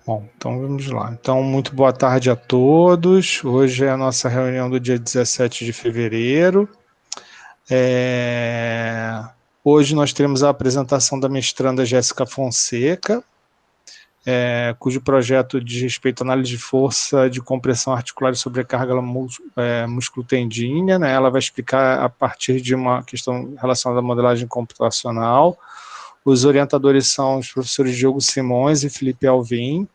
Bom, então vamos lá. Então, muito boa tarde a todos. Hoje é a nossa reunião do dia 17 de fevereiro. Hoje nós teremos a apresentação da mestranda Jéssica Fonseca, cujo projeto diz respeito à análise de força de compressão articular e sobrecarga musculotendínea, né? Ela vai explicar a partir de uma questão relacionada à modelagem computacional. Os orientadores são os professores Diogo Simões e Felipe Alvim.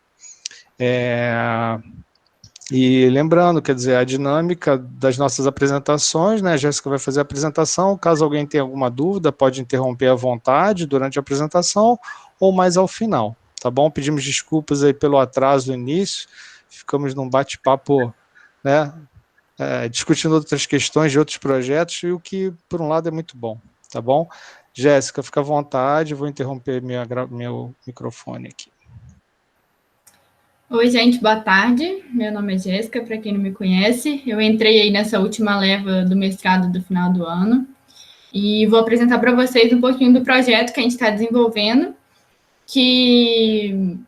E lembrando, quer dizer, a dinâmica das nossas apresentações, né? A Jéssica vai fazer a apresentação, caso alguém tenha alguma dúvida, pode interromper à vontade durante a apresentação ou mais ao final, tá bom? Pedimos desculpas aí pelo atraso no início, ficamos num bate-papo, né? Discutindo outras questões de outros projetos, e o que, por um lado, é muito bom, tá bom? Jéssica, fica à vontade, vou interromper meu microfone aqui. Oi, gente, boa tarde. Meu nome é Jéssica, para quem não me conhece. Eu entrei aí nessa última leva do mestrado do final do ano e vou apresentar para vocês um pouquinho do projeto que a gente está desenvolvendo, que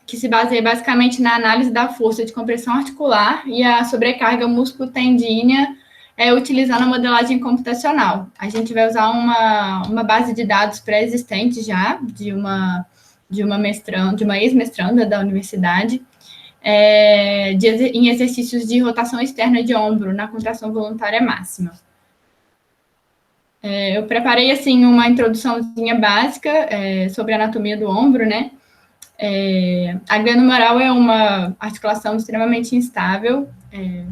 se baseia basicamente na análise da força de compressão articular e a sobrecarga músculo-tendínea, utilizando a modelagem computacional. A gente vai usar uma base de dados pré-existente já, de uma ex-mestranda da universidade, em exercícios de rotação externa de ombro na contração voluntária máxima. Eu preparei, assim, uma introduçãozinha básica sobre a anatomia do ombro, né? A glenohumeral é uma articulação extremamente instável,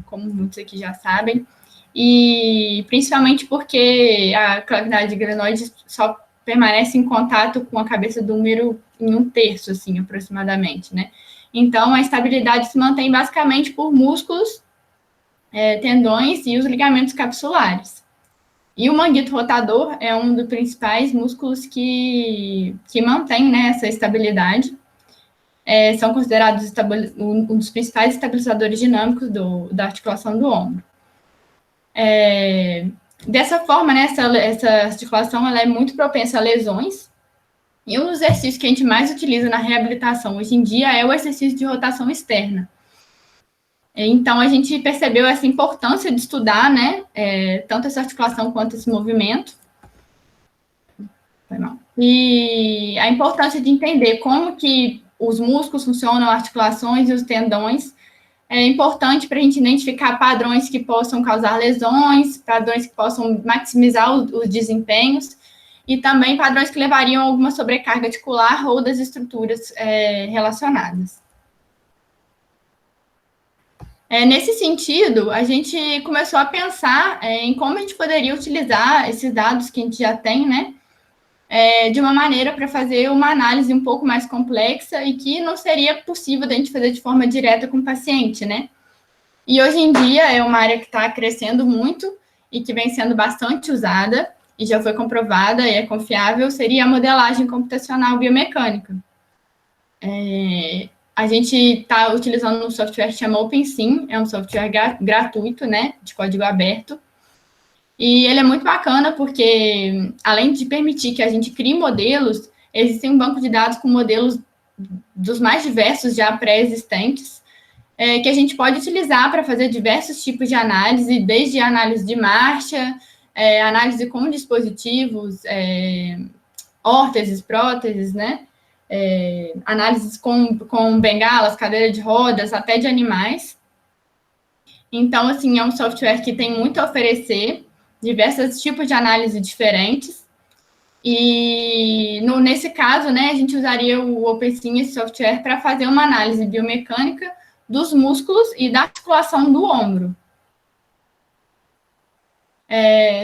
como muitos aqui já sabem, e principalmente porque a clavidade glenoide só permanece em contato com a cabeça do úmero em 1/3, assim, aproximadamente, né? Então, a estabilidade se mantém basicamente por músculos, tendões e os ligamentos capsulares. E o manguito rotador é um dos principais músculos que mantém, né, essa estabilidade. São considerados um dos principais estabilizadores dinâmicos da articulação do ombro. Dessa forma, né, essa articulação ela é muito propensa a lesões, e um dos exercícios que a gente mais utiliza na reabilitação hoje em dia é o exercício de rotação externa. Então, a gente percebeu essa importância de estudar, né, tanto essa articulação quanto esse movimento. E a importância de entender como que os músculos funcionam, articulações e os tendões, é importante para a gente identificar padrões que possam causar lesões, padrões que possam maximizar os desempenhos, e também padrões que levariam a alguma sobrecarga articular ou das estruturas relacionadas. Nesse sentido, a gente começou a pensar em como a gente poderia utilizar esses dados que a gente já tem, né, de uma maneira para fazer uma análise um pouco mais complexa e que não seria possível da gente fazer de forma direta com o paciente, né? E hoje em dia é uma área que está crescendo muito e que vem sendo bastante usada e já foi comprovada e é confiável, seria a modelagem computacional biomecânica. A gente está utilizando um software que chama OpenSim, é um software gratuito, né, de código aberto, e ele é muito bacana porque, além de permitir que a gente crie modelos, existe um banco de dados com modelos dos mais diversos já pré-existentes, que a gente pode utilizar para fazer diversos tipos de análise, desde análise de marcha, análise com dispositivos, órteses, próteses, né? Análises com bengalas, cadeira de rodas, até de animais. Então, assim, é um software que tem muito a oferecer, diversos tipos de análise diferentes. E, nesse caso, né, a gente usaria o OpenSim, esse software, para fazer uma análise biomecânica dos músculos e da articulação do ombro.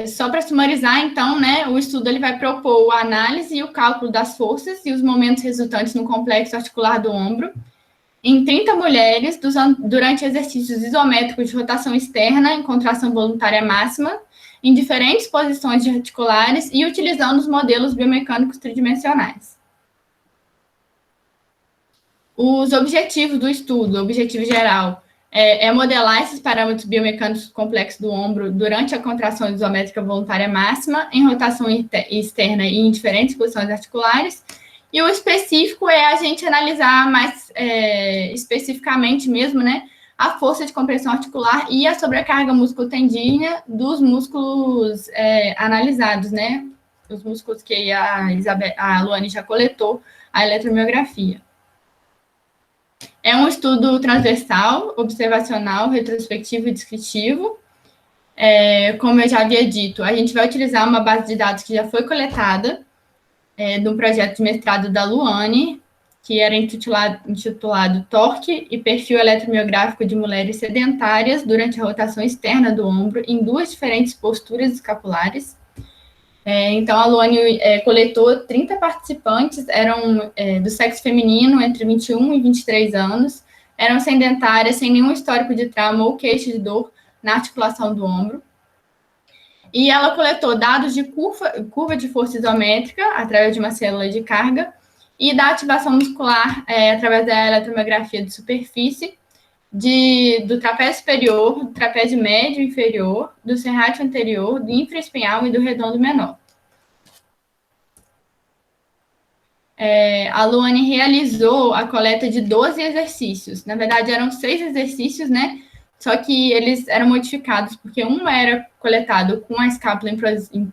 Só para sumarizar, então, né, o estudo ele vai propor a análise e o cálculo das forças e os momentos resultantes no complexo articular do ombro em 30 mulheres durante exercícios isométricos de rotação externa em contração voluntária máxima, em diferentes posições de articulares e utilizando os modelos biomecânicos tridimensionais. Os objetivos do estudo, o objetivo geral, é modelar esses parâmetros biomecânicos complexos do ombro durante a contração isométrica voluntária máxima, em rotação externa e em diferentes posições articulares, E o específico é a gente analisar mais especificamente mesmo, né, a força de compressão articular e a sobrecarga musculotendínea dos músculos analisados, né, os músculos que a Luane já coletou a eletromiografia. É um estudo transversal, observacional, retrospectivo e descritivo. Como eu já havia dito, a gente vai utilizar uma base de dados que já foi coletada de um projeto de mestrado da Luane, que era intitulado Torque e Perfil Eletromiográfico de Mulheres Sedentárias durante a rotação externa do ombro em 2 diferentes posturas escapulares. Então, a Luane coletou 30 participantes, eram do sexo feminino, entre 21 e 23 anos, eram sedentárias, sem nenhum histórico de trauma ou queixa de dor na articulação do ombro. E ela coletou dados de curva de força isométrica, através de uma célula de carga, e da ativação muscular, através da eletromiografia de superfície, do trapézio superior, do trapézio médio inferior, do serrátil anterior, do infraespinhal e do redondo menor. A Luane realizou a coleta de 12 exercícios. Na verdade, eram 6 exercícios, né? Só que eles eram modificados, porque um era coletado com a escápula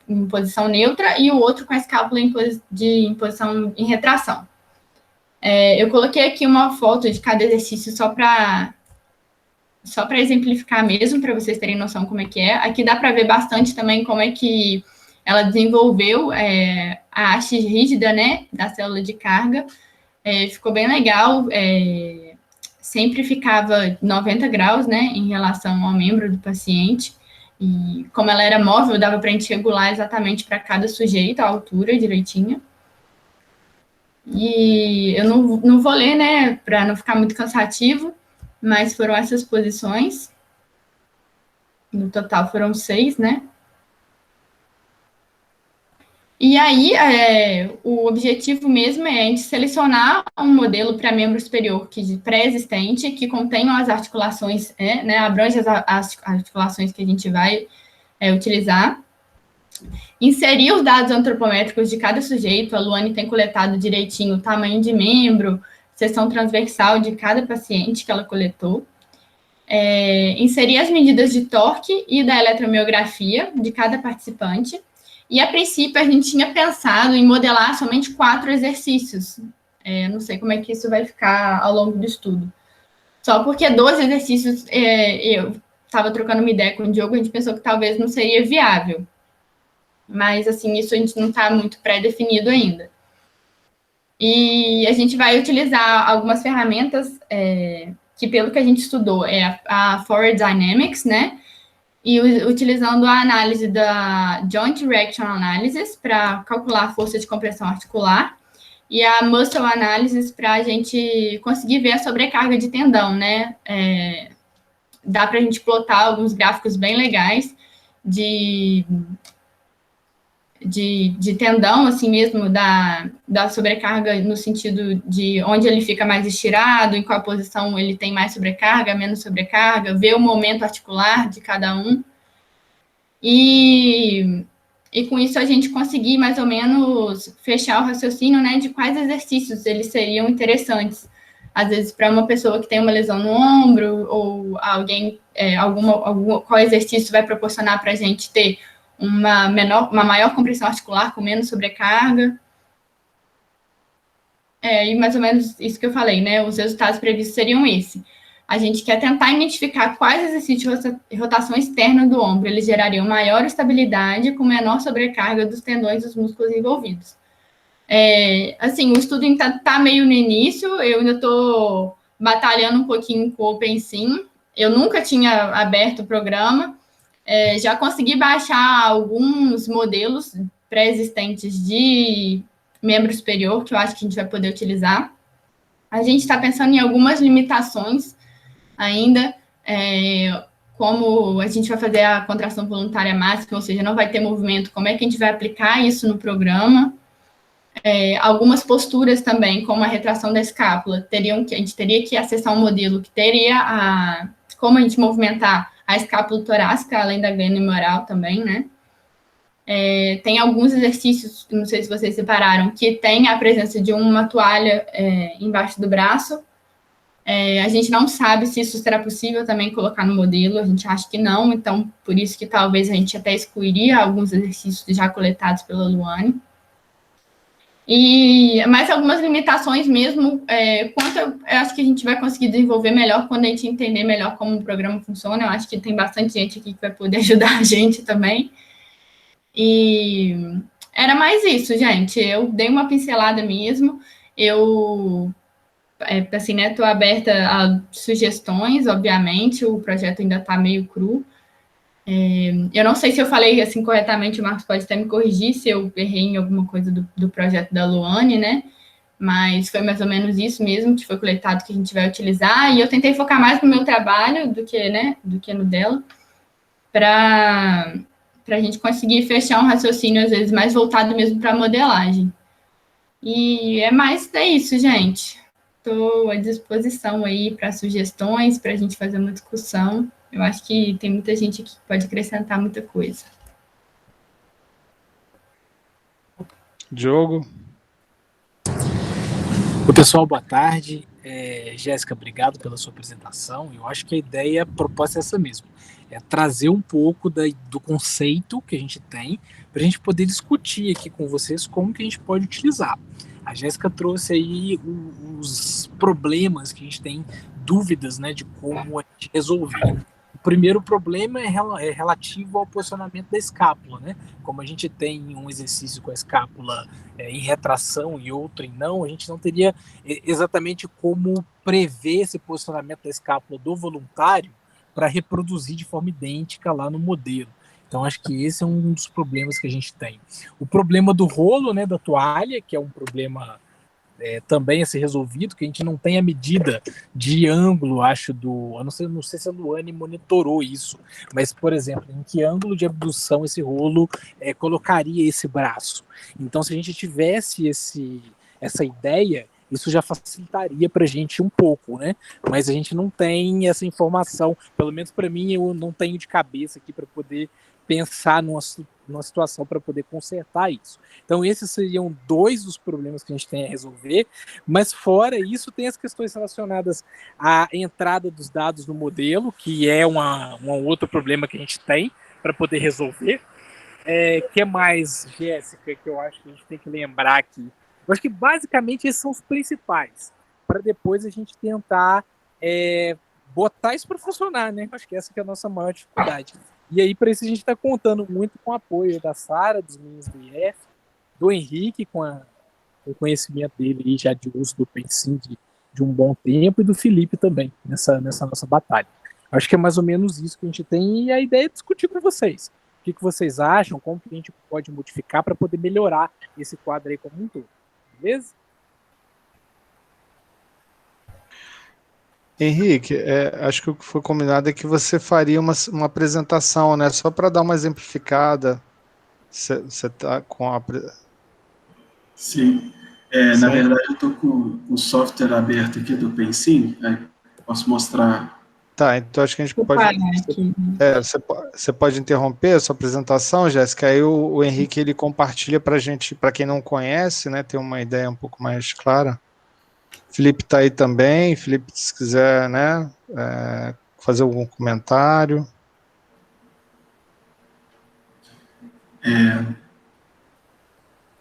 em posição neutra e o outro com a escápula em posição em retração. Eu coloquei aqui uma foto de cada exercício só para exemplificar mesmo, para vocês terem noção como é que é. Aqui dá para ver bastante também como é que ela desenvolveu a haste rígida, né, da célula de carga. Ficou bem legal, sempre ficava 90 graus, né, em relação ao membro do paciente. E como ela era móvel, dava para a gente regular exatamente para cada sujeito, a altura direitinho. E eu não vou ler, né, para não ficar muito cansativo, mas foram essas posições. No total foram 6, né? E aí, o objetivo mesmo é a gente selecionar um modelo para membro superior pré-existente, que contenham as articulações, né, abrange as articulações que a gente vai utilizar. Inserir os dados antropométricos de cada sujeito, a Luane tem coletado direitinho o tamanho de membro, seção transversal de cada paciente que ela coletou. Inserir as medidas de torque e da eletromiografia de cada participante. E, a princípio, a gente tinha pensado em modelar somente 4 exercícios. Não sei como é que isso vai ficar ao longo do estudo. Só porque 12 exercícios, eu estava trocando uma ideia com o Diogo, a gente pensou que talvez não seria viável. Mas, assim, isso a gente não está muito pré-definido ainda. E a gente vai utilizar algumas ferramentas que, pelo que a gente estudou, a Forward Dynamics, né? E utilizando a análise da Joint Reaction Analysis para calcular a força de compressão articular e a Muscle Analysis para a gente conseguir ver a sobrecarga de tendão, né? Dá para a gente plotar alguns gráficos bem legais de tendão, assim mesmo, da sobrecarga no sentido de onde ele fica mais estirado, em qual posição ele tem mais sobrecarga, menos sobrecarga, ver o momento articular de cada um. E com isso a gente conseguir mais ou menos fechar o raciocínio, né, de quais exercícios eles seriam interessantes. Às vezes, para uma pessoa que tem uma lesão no ombro, ou alguém, qual exercício vai proporcionar para a gente ter uma maior compressão articular com menos sobrecarga. E mais ou menos isso que eu falei, né? Os resultados previstos seriam esse. A gente quer tentar identificar quais exercícios de rotação externa do ombro eles gerariam maior estabilidade com menor sobrecarga dos tendões e dos músculos envolvidos. Assim, o estudo ainda está meio no início, eu ainda estou batalhando um pouquinho com o OpenSim. Eu nunca tinha aberto o programa. Já consegui baixar alguns modelos pré-existentes de membro superior, que eu acho que a gente vai poder utilizar. A gente está pensando em algumas limitações ainda, como a gente vai fazer a contração voluntária máxima, ou seja, não vai ter movimento, como é que a gente vai aplicar isso no programa. Algumas posturas também, como a retração da escápula, a gente teria que acessar um modelo que teria como a gente movimentar a escápula torácica, além da glândula humeral também, né? Tem alguns exercícios, não sei se vocês separaram, que tem a presença de uma toalha embaixo do braço. A gente não sabe se isso será possível também colocar no modelo, a gente acha que não, então por isso que talvez a gente até excluiria alguns exercícios já coletados pela Luane. E mais algumas limitações mesmo, eu acho que a gente vai conseguir desenvolver melhor quando a gente entender melhor como o programa funciona. Eu acho que tem bastante gente aqui que vai poder ajudar a gente também. E era mais isso, gente. Eu dei uma pincelada mesmo. Eu, assim, né, estou aberta a sugestões, obviamente. O projeto ainda está meio cru. Eu não sei se eu falei assim corretamente, o Marcos pode até me corrigir se eu errei em alguma coisa do projeto da Luane, né? Mas foi mais ou menos isso mesmo que foi coletado que a gente vai utilizar. E eu tentei focar mais no meu trabalho do que no dela, para a gente conseguir fechar um raciocínio, às vezes, mais voltado mesmo para a modelagem. E é isso, gente. Estou à disposição aí para sugestões, para a gente fazer uma discussão. Eu acho que tem muita gente aqui que pode acrescentar muita coisa. Diogo? Oi, pessoal, boa tarde. Jéssica, obrigado pela sua apresentação. Eu acho que a ideia, a proposta é essa mesmo. É trazer um pouco do conceito que a gente tem para a gente poder discutir aqui com vocês como que a gente pode utilizar. A Jéssica trouxe aí os problemas que a gente tem, dúvidas, né, de como a gente resolver. O primeiro problema é relativo ao posicionamento da escápula, né? Como a gente tem um exercício com a escápula em retração e outro em não, a gente não teria exatamente como prever esse posicionamento da escápula do voluntário para reproduzir de forma idêntica lá no modelo. Então, acho que esse é um dos problemas que a gente tem. O problema do rolo, né, da toalha, que é um problema também a ser resolvido, que a gente não tem a medida de ângulo, acho, eu não sei se a Luane monitorou isso, mas, por exemplo, em que ângulo de abdução esse rolo colocaria esse braço. Então, se a gente tivesse essa ideia, isso já facilitaria para a gente um pouco, né? Mas a gente não tem essa informação, pelo menos para mim, eu não tenho de cabeça aqui para poder pensar numa situação para poder consertar isso. Então, esses seriam dois dos problemas que a gente tem a resolver, mas fora isso, tem as questões relacionadas à entrada dos dados no modelo, que é um outro problema que a gente tem para poder resolver. Que mais, Jéssica, que eu acho que a gente tem que lembrar aqui? Eu acho que, basicamente, esses são os principais, para depois a gente tentar botar isso para funcionar, né? Acho que essa que é a nossa maior dificuldade. E aí, para isso, a gente está contando muito com o apoio da Sara, dos meninos do IF, do Henrique, com o conhecimento dele aí, já de uso do Pensim de um bom tempo, e do Felipe também, nessa nossa batalha. Acho que é mais ou menos isso que a gente tem, e a ideia é discutir com vocês. O que vocês acham, como que a gente pode modificar para poder melhorar esse quadro aí como um todo. Beleza? Henrique, acho que o que foi combinado é que você faria uma apresentação, né? Só para dar uma exemplificada. Você está com a... Sim. Na verdade, eu estou com o software aberto aqui do Pensim. Posso mostrar. Tá, então acho que a gente pode... Você pode interromper a sua apresentação, Jéssica, aí o Henrique ele compartilha para a gente, para quem não conhece, né, ter uma ideia um pouco mais clara. Felipe está aí também. Felipe, se quiser, né, fazer algum comentário.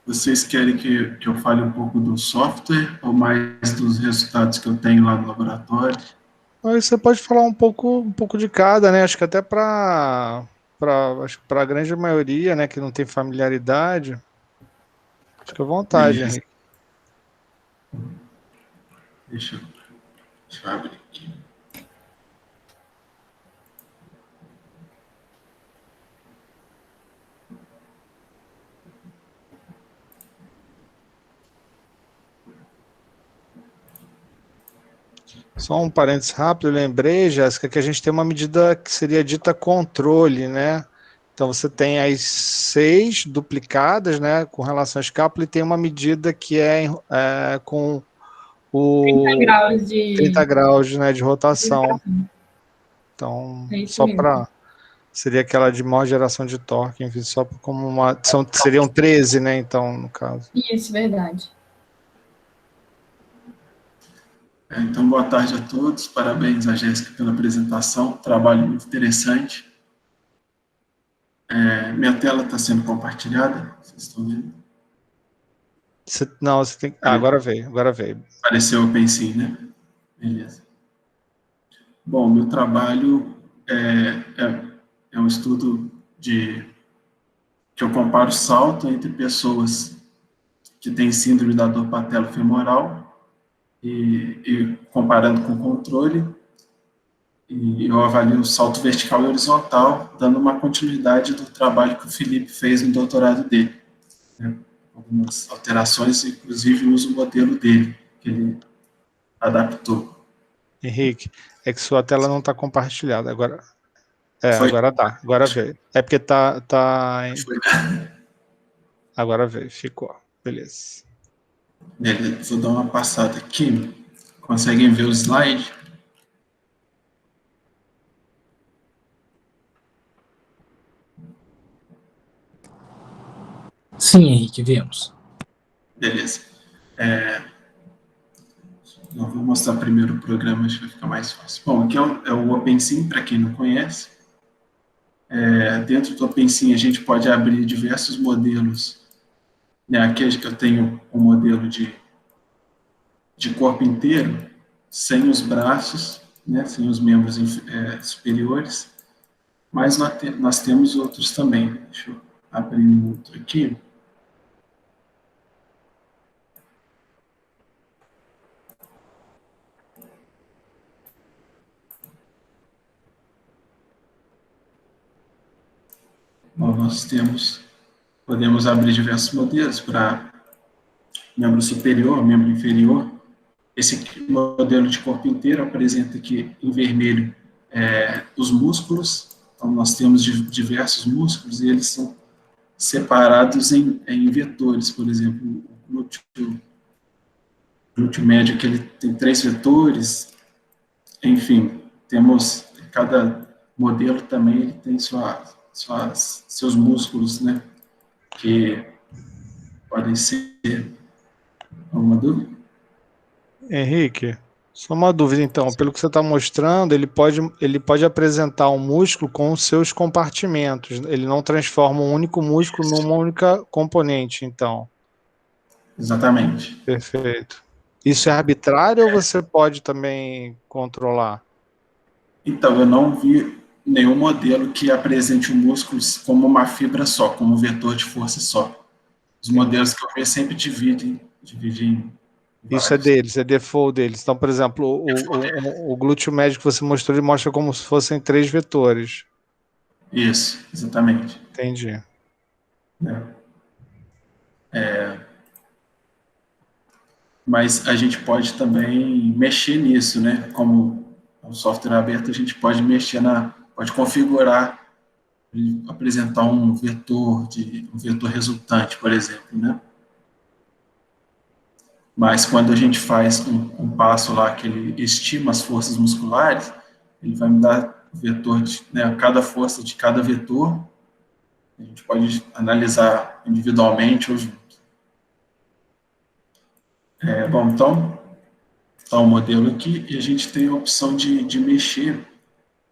Vocês querem que eu fale um pouco do software ou mais dos resultados que eu tenho lá no laboratório? Aí você pode falar um pouco de cada, né? Acho que até para a grande maioria, né, que não tem familiaridade. Fica à vontade, Beleza. Henrique. Deixa eu abrir aqui. Só um parênteses rápido, eu lembrei, Jéssica, que a gente tem uma medida que seria dita controle, né? Então você tem as 6 duplicadas, né, com relação à escápula, e tem uma medida que com o 30 graus, né, de rotação. Então, só para Seria aquela de maior geração de torque, enfim, só como uma... seriam 13, né, então, no caso. Isso, verdade. Então, boa tarde a todos. Parabéns a Jéssica pela apresentação. Trabalho muito interessante. Minha tela está sendo compartilhada. Vocês estão vendo? Não, você tem... agora veio. Apareceu o OpenSea, né? Beleza. Bom, meu trabalho é um estudo que eu comparo o salto entre pessoas que têm síndrome da dor patelofemoral e comparando com o controle, e eu avalio o salto vertical e horizontal, dando uma continuidade do trabalho que o Felipe fez no doutorado dele. Né? Algumas alterações, inclusive uso o modelo dele, que ele adaptou. Henrique, é que sua tela não está compartilhada. Agora agora tá. Agora veio. É porque tá Agora veio, ficou. Beleza. Vou dar uma passada aqui. Conseguem ver o slide? Sim, Henrique, vemos. Beleza. Eu vou mostrar primeiro o programa, acho que vai ficar mais fácil. Bom, aqui é o OpenSea, para quem não conhece. Dentro do OpenSea, a gente pode abrir diversos modelos. Né? Aqui eu tenho um modelo de corpo inteiro, sem os braços, né? Sem os membros superiores, mas nós temos outros também. Deixa eu abrir um outro aqui. Bom, podemos abrir diversos modelos para membro superior, membro inferior. Esse modelo de corpo inteiro apresenta aqui em vermelho os músculos. Então, nós temos diversos músculos e eles são separados em vetores. Por exemplo, o glúteo médio, que ele tem 3 vetores. Enfim, cada modelo também ele tem seus músculos, né? Que podem ser... Alguma dúvida? Henrique, só uma dúvida então. Pelo que você está mostrando, ele pode apresentar um músculo com os seus compartimentos. Ele não transforma um único músculo numa única componente, então. Exatamente. Perfeito. Isso é arbitrário ou você pode também controlar? Então, eu não vi nenhum modelo que apresente o músculo como uma fibra só, como um vetor de força só. Os modelos que eu vi sempre dividem em isso é deles, é default deles. Então, por exemplo, o glúteo médio que você mostrou, ele mostra como se fossem 3 vetores. Isso, exatamente. Entendi. Mas a gente pode também mexer nisso, né? Como o software aberto, a gente pode mexer pode configurar, apresentar um vetor resultante, por exemplo, né? Mas quando a gente faz um passo lá que ele estima as forças musculares, ele vai me dar o vetor cada força de cada vetor. A gente pode analisar individualmente ou junto. Bom, então, está o modelo aqui e a gente tem a opção de mexer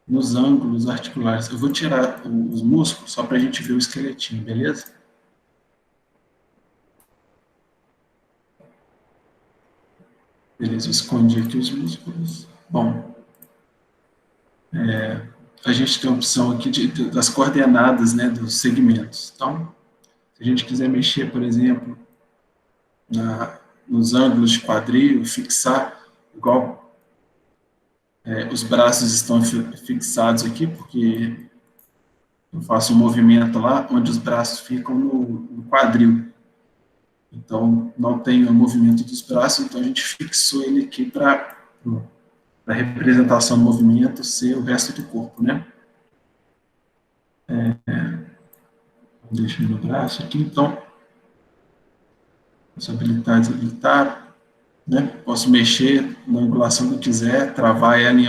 nos ângulos articulares. Eu vou tirar os músculos só para a gente ver o esqueletinho, beleza? Beleza, eu escondi aqui os músculos. Bom, a gente tem a opção aqui das coordenadas, né, dos segmentos. Então, se a gente quiser mexer, por exemplo, nos ângulos de quadril, fixar, igual os braços estão fixados aqui, porque eu faço um movimento lá onde os braços ficam no quadril. Então, não tem o movimento dos braços, então a gente fixou ele aqui para a representação do movimento ser o resto do corpo, né? Deixa no braço aqui, então. Posso habilitar, desabilitar, né? Posso mexer na angulação que eu quiser, travar ela em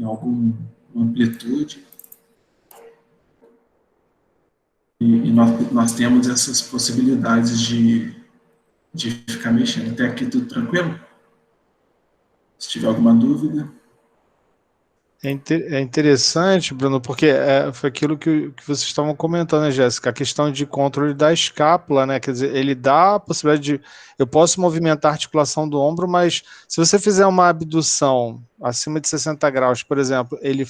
alguma amplitude. E nós temos essas possibilidades de ficar mexendo. Até aqui tudo tranquilo? Se tiver alguma dúvida. É interessante, Bruno, porque foi aquilo que vocês estavam comentando, né, Jéssica? A questão de controle da escápula, né? Quer dizer, ele dá a possibilidade de. Eu posso movimentar a articulação do ombro, mas se você fizer uma abdução acima de 60 graus, por exemplo, ele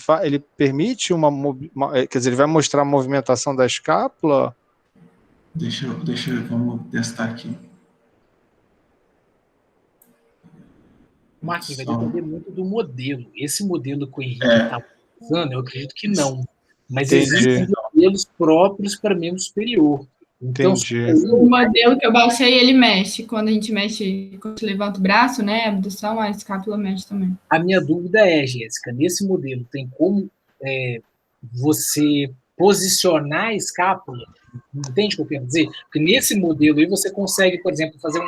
permite quer dizer, ele vai mostrar a movimentação da escápula? Vamos testar aqui. Marquinhos, vai depender muito do modelo. Esse modelo que o Henrique está usando, eu acredito que não. Mas existem modelos próprios para membro superior. Então, o modelo que eu baixei, ele mexe. Quando a gente mexe, quando a gente levanta o braço, né? A abdução, a escápula mexe também. A minha dúvida é, Jéssica, nesse modelo tem como você posicionar a escápula? Entende o que eu quero dizer? Porque nesse modelo aí você consegue, por exemplo, fazer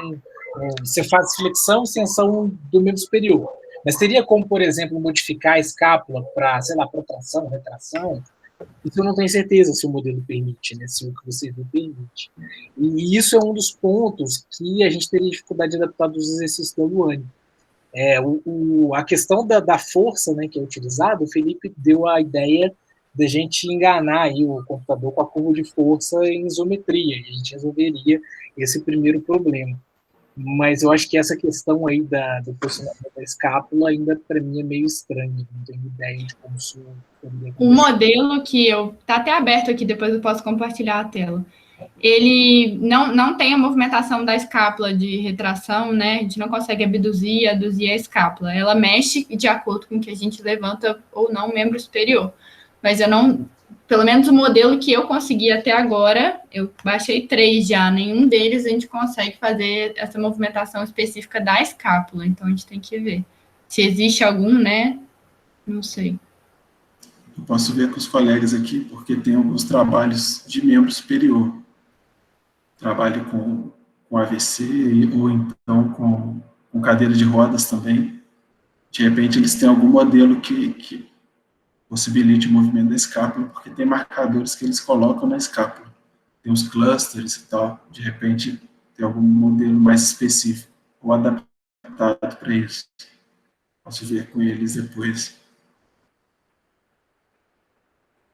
você faz flexão e extensão do membro superior. Mas teria como, por exemplo, modificar a escápula para, sei lá, protração, retração? Isso eu não tenho certeza se o modelo permite, né? Se o que você viu permite. E isso é um dos pontos que a gente teria dificuldade de adaptar dos exercícios da Luane. A questão da força, né, que é utilizada, o Felipe deu a ideia da gente enganar aí o computador com a curva de força em isometria, e a gente resolveria esse primeiro problema. Mas eu acho que essa questão aí do posicionamento da escápula ainda para mim é meio estranha, não tenho ideia de como isso poderia acontecer. Um modelo que tá até aberto aqui, depois eu posso compartilhar a tela. Ele não tem a movimentação da escápula de retração, né? A gente não consegue aduzir a escápula. Ela mexe de acordo com o que a gente levanta ou não o membro superior. Mas eu não, pelo menos o modelo que eu consegui até agora, eu baixei 3 já, nenhum deles a gente consegue fazer essa movimentação específica da escápula. Então a gente tem que ver se existe algum, né? Não sei. Eu posso ver com os colegas aqui, porque tem alguns trabalhos de membro superior. Trabalho com AVC, ou então com cadeira de rodas também. De repente, eles têm algum modelo que possibilite o movimento da escápula, porque tem marcadores que eles colocam na escápula. Tem uns clusters e tal. De repente, tem algum modelo mais específico ou adaptado para isso. Posso ver com eles depois.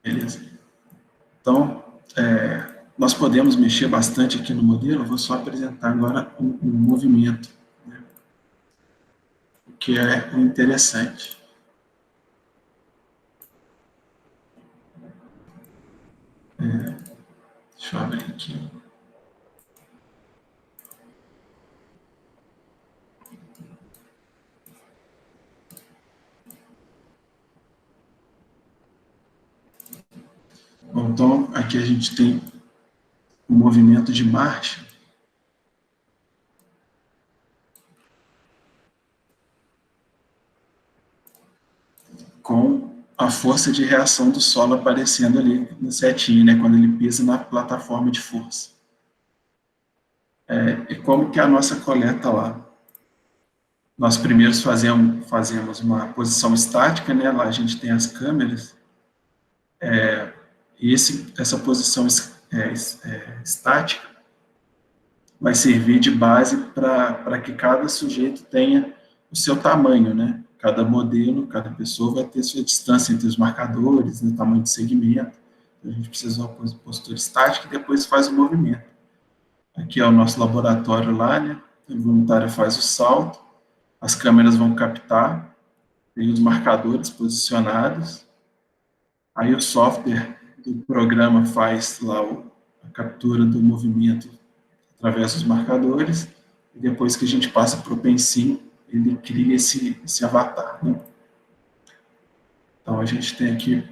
Beleza. Então, nós podemos mexer bastante aqui no modelo. Eu vou só apresentar agora um movimento, né, o que é o interessante. Deixa eu abrir aqui. Bom, então, aqui a gente tem o movimento de marcha. Com a força de reação do solo aparecendo ali na setinha, né, quando ele pisa na plataforma de força. E como que é a nossa coleta lá? Nós primeiro fazemos uma posição estática, né, lá a gente tem as câmeras, e essa posição estática vai servir de base para que cada sujeito tenha o seu tamanho, né? Cada modelo, cada pessoa vai ter sua distância entre os marcadores, né, tamanho de segmento. Então, a gente precisa de uma postura estática e depois faz o movimento. Aqui é o nosso laboratório lá, né? O voluntário faz o salto, as câmeras vão captar, tem os marcadores posicionados, aí o software do programa faz lá a captura do movimento através dos marcadores, e depois que a gente passa para o Pensim, ele cria esse avatar, né? Então, a gente tem aqui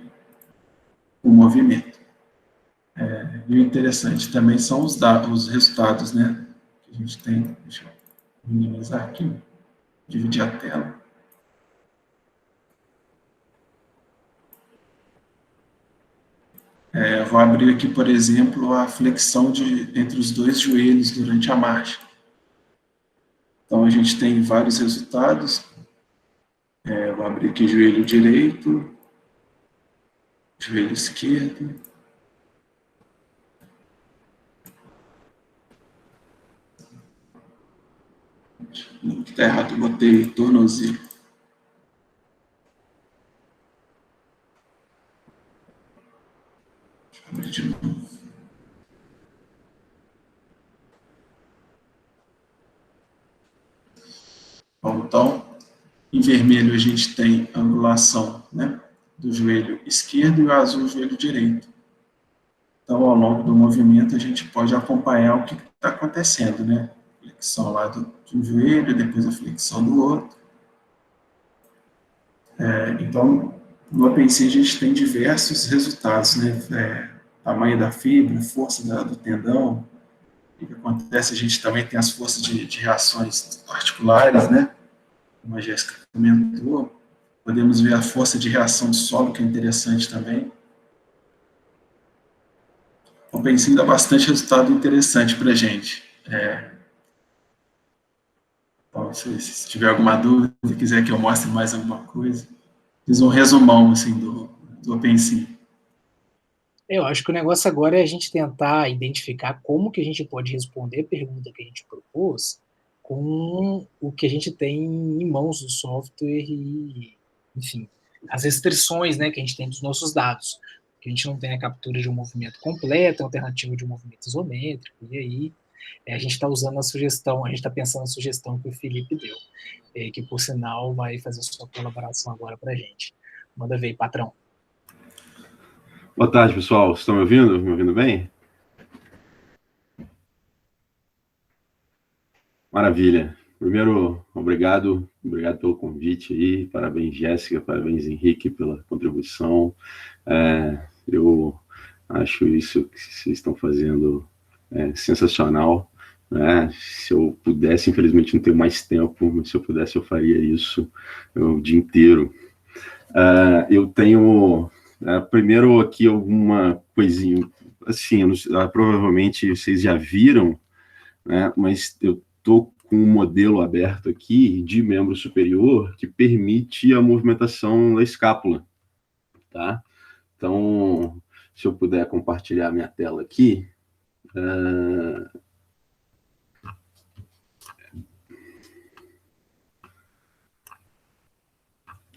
o movimento. E o interessante também são os resultados, né, que a gente tem. Deixa eu minimizar aqui, dividir a tela. Vou abrir aqui, por exemplo, a flexão entre os dois joelhos durante a marcha. Então, a gente tem vários resultados. Vou abrir aqui joelho direito, joelho esquerdo. Não, que tá errado, eu botei tornozelo. Deixa eu abrir de novo. Bom, então, em vermelho a gente tem a angulação, né, do joelho esquerdo e o azul o joelho direito. Então, ao longo do movimento, a gente pode acompanhar o que está acontecendo, né? Flexão lá de um joelho, depois a flexão do outro. Então, no OpenSea a gente tem diversos resultados, né? Tamanho da fibra, força do tendão. O que acontece? A gente também tem as forças de reações articulares, né? Como a Jéssica comentou. Podemos ver a força de reação do solo, que é interessante também. O OpenSea dá bastante resultado interessante para a gente. Bom, se tiver alguma dúvida, se quiser que eu mostre mais alguma coisa, fiz um resumão assim, do OpenSea. Eu acho que o negócio agora é a gente tentar identificar como que a gente pode responder a pergunta que a gente propôs com o que a gente tem em mãos do software e, enfim, as restrições, né, que a gente tem dos nossos dados. Que a gente não tem a captura de um movimento completo, a alternativa de um movimento isométrico, e aí a gente está usando a sugestão, a gente está pensando na sugestão que o Felipe deu, que, por sinal, vai fazer a sua colaboração agora para a gente. Manda ver, patrão. Boa tarde, pessoal. Vocês estão me ouvindo? Me ouvindo bem? Maravilha. Primeiro, obrigado pelo convite aí. Parabéns, Jéssica, parabéns, Henrique, pela contribuição. Eu acho isso que vocês estão fazendo sensacional. Né? Se eu pudesse, infelizmente não tenho mais tempo, mas se eu pudesse eu faria isso o dia inteiro. Eu tenho... primeiro aqui alguma coisinha, assim, provavelmente vocês já viram, né, mas eu estou com um modelo aberto aqui de membro superior que permite a movimentação da escápula, tá? Então, se eu puder compartilhar minha tela aqui...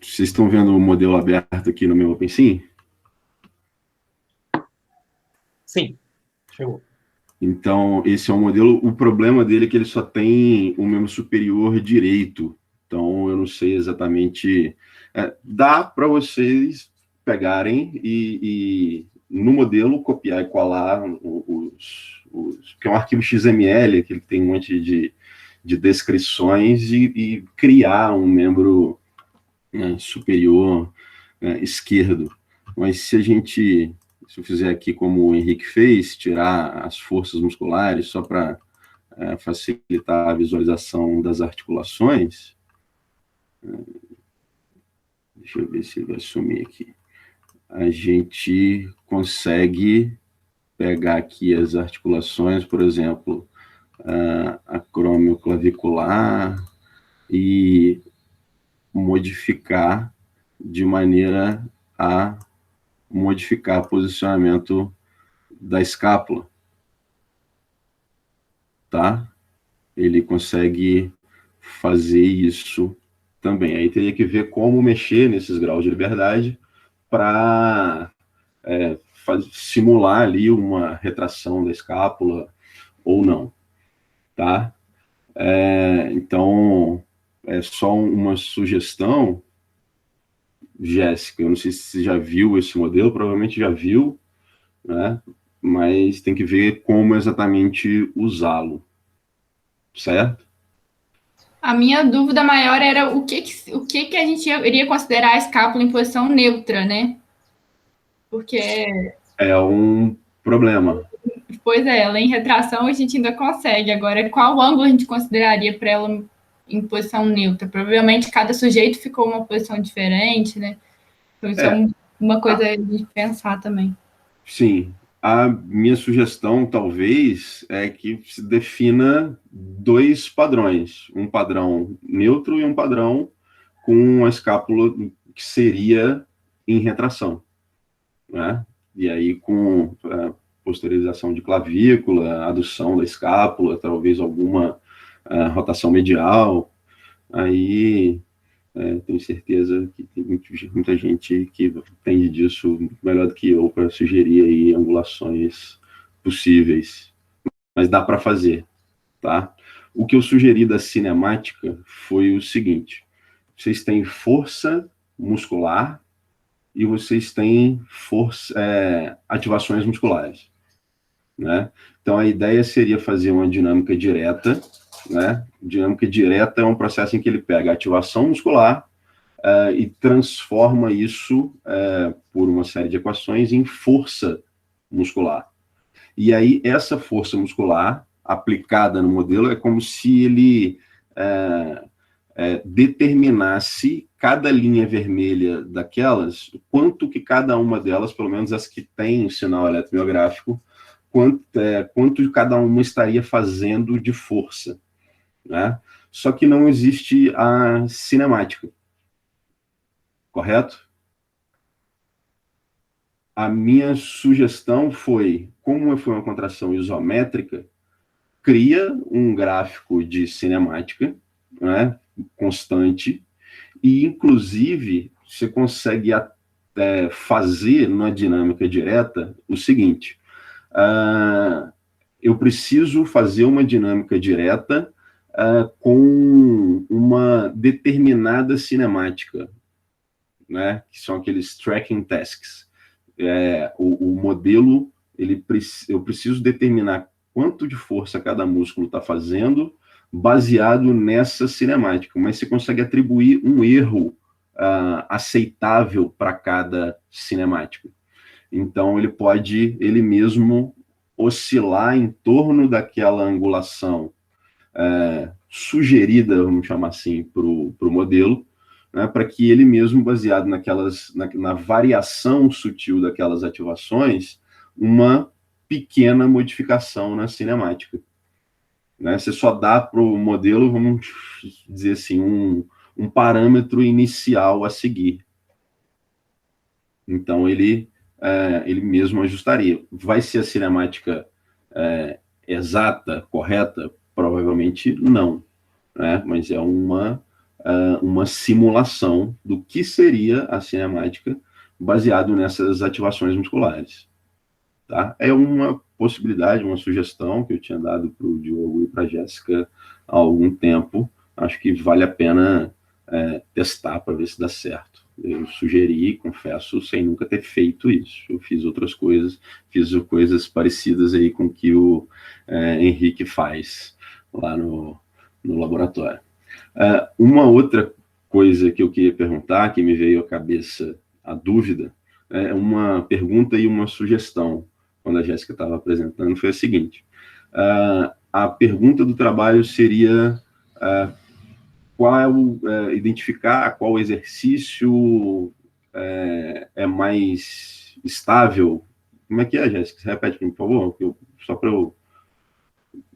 Vocês estão vendo o modelo aberto aqui no meu OpenSea? Sim, chegou. Então, esse é o modelo. O problema dele é que ele só tem o membro superior direito. Então, eu não sei exatamente... dá para vocês pegarem e no modelo, copiar e colar que é um arquivo XML, que ele tem um monte de descrições e criar um membro superior esquerdo. Mas se eu fizer aqui como o Henrique fez, tirar as forças musculares só para facilitar a visualização das articulações, deixa eu ver se ele vai sumir aqui, a gente consegue pegar aqui as articulações, por exemplo, acromioclavicular, e modificar de maneira a modificar o posicionamento da escápula, tá? Ele consegue fazer isso também. Aí teria que ver como mexer nesses graus de liberdade para simular ali uma retração da escápula ou não, tá? Então, é só uma sugestão, Jéssica, eu não sei se você já viu esse modelo, provavelmente já viu, né? Mas tem que ver como exatamente usá-lo, certo? A minha dúvida maior era o que a gente iria considerar a escápula em posição neutra, né? Porque... é um problema. Pois é, ela em retração a gente ainda consegue. Agora, qual ângulo a gente consideraria para ela em posição neutra? Provavelmente cada sujeito ficou uma posição diferente, né? Então isso é uma coisa de pensar também. Sim. A minha sugestão, talvez, é que se defina dois padrões. Um padrão neutro e um padrão com a escápula que seria em retração, né? E aí com posteriorização de clavícula, adução da escápula, talvez alguma rotação medial, aí tenho certeza que tem muita gente que entende disso melhor do que eu para sugerir aí angulações possíveis, mas dá para fazer, tá? O que eu sugeri da cinemática foi o seguinte: vocês têm força muscular e vocês têm ativações musculares, né? Então a ideia seria fazer uma dinâmica direta, né? Dinâmica direta é um processo em que ele pega a ativação muscular e transforma isso por uma série de equações em força muscular. E aí essa força muscular aplicada no modelo é como se ele determinasse cada linha vermelha daquelas, quanto que cada uma delas, pelo menos as que têm sinal eletromiográfico, quanto cada uma estaria fazendo de força, né? Só que não existe a cinemática, correto? A minha sugestão foi, como foi uma contração isométrica, cria um gráfico de cinemática, né, constante, e, inclusive, você consegue fazer na dinâmica direta o seguinte: eu preciso fazer uma dinâmica direta com uma determinada cinemática, né, que são aqueles tracking tasks. O modelo, eu preciso determinar quanto de força cada músculo está fazendo, baseado nessa cinemática, mas você consegue atribuir um erro aceitável para cada cinemática. Então, ele pode, ele mesmo, oscilar em torno daquela angulação sugerida, vamos chamar assim, para o modelo, né, para que ele mesmo, baseado na variação sutil daquelas ativações, uma pequena modificação na cinemática. Né? Você só dá para o modelo, vamos dizer assim, um parâmetro inicial a seguir. Então, ele mesmo ajustaria. Vai ser a cinemática exata, correta? Provavelmente não, né? Mas é uma simulação do que seria a cinemática baseado nessas ativações musculares. Tá? É uma possibilidade, uma sugestão que eu tinha dado para o Diogo e para a Jéssica há algum tempo. Acho que vale a pena testar para ver se dá certo. Eu sugeri, confesso, sem nunca ter feito isso. Eu fiz outras coisas, fiz coisas parecidas aí com o que o Henrique faz lá no laboratório. Uma outra coisa que eu queria perguntar, que me veio à cabeça a dúvida, uma pergunta e uma sugestão, quando a Jéssica estava apresentando, foi a seguinte: a pergunta do trabalho seria identificar qual exercício é mais estável. Como é que é, Jéssica? Você repete para mim, por favor? Só para eu...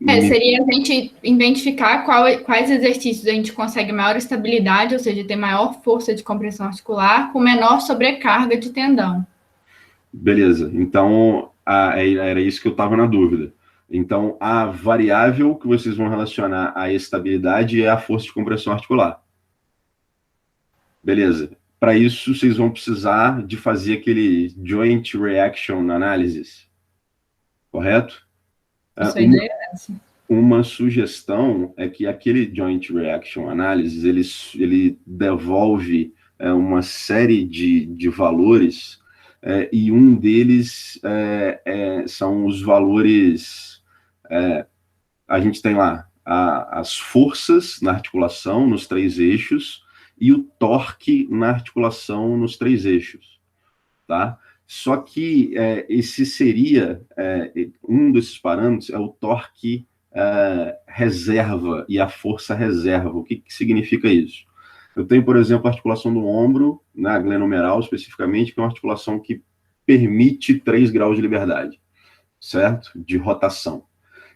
Seria a gente identificar quais exercícios a gente consegue maior estabilidade, ou seja, ter maior força de compressão articular, com menor sobrecarga de tendão. Beleza. Então, era isso que eu estava na dúvida. Então, a variável que vocês vão relacionar à estabilidade é a força de compressão articular. Beleza. Para isso, vocês vão precisar de fazer aquele Joint Reaction Analysis. Correto? Uma sugestão é que aquele Joint Reaction Analysis, ele devolve uma série de valores, e um deles são os valores... a gente tem lá as forças na articulação, nos 3 eixos, e o torque na articulação nos 3 eixos, tá? Só que esse seria, um desses parâmetros é o torque reserva e a força reserva. O que significa isso? Eu tenho, por exemplo, a articulação do ombro, na glenomeral especificamente, que é uma articulação que permite 3 graus de liberdade, certo? De rotação.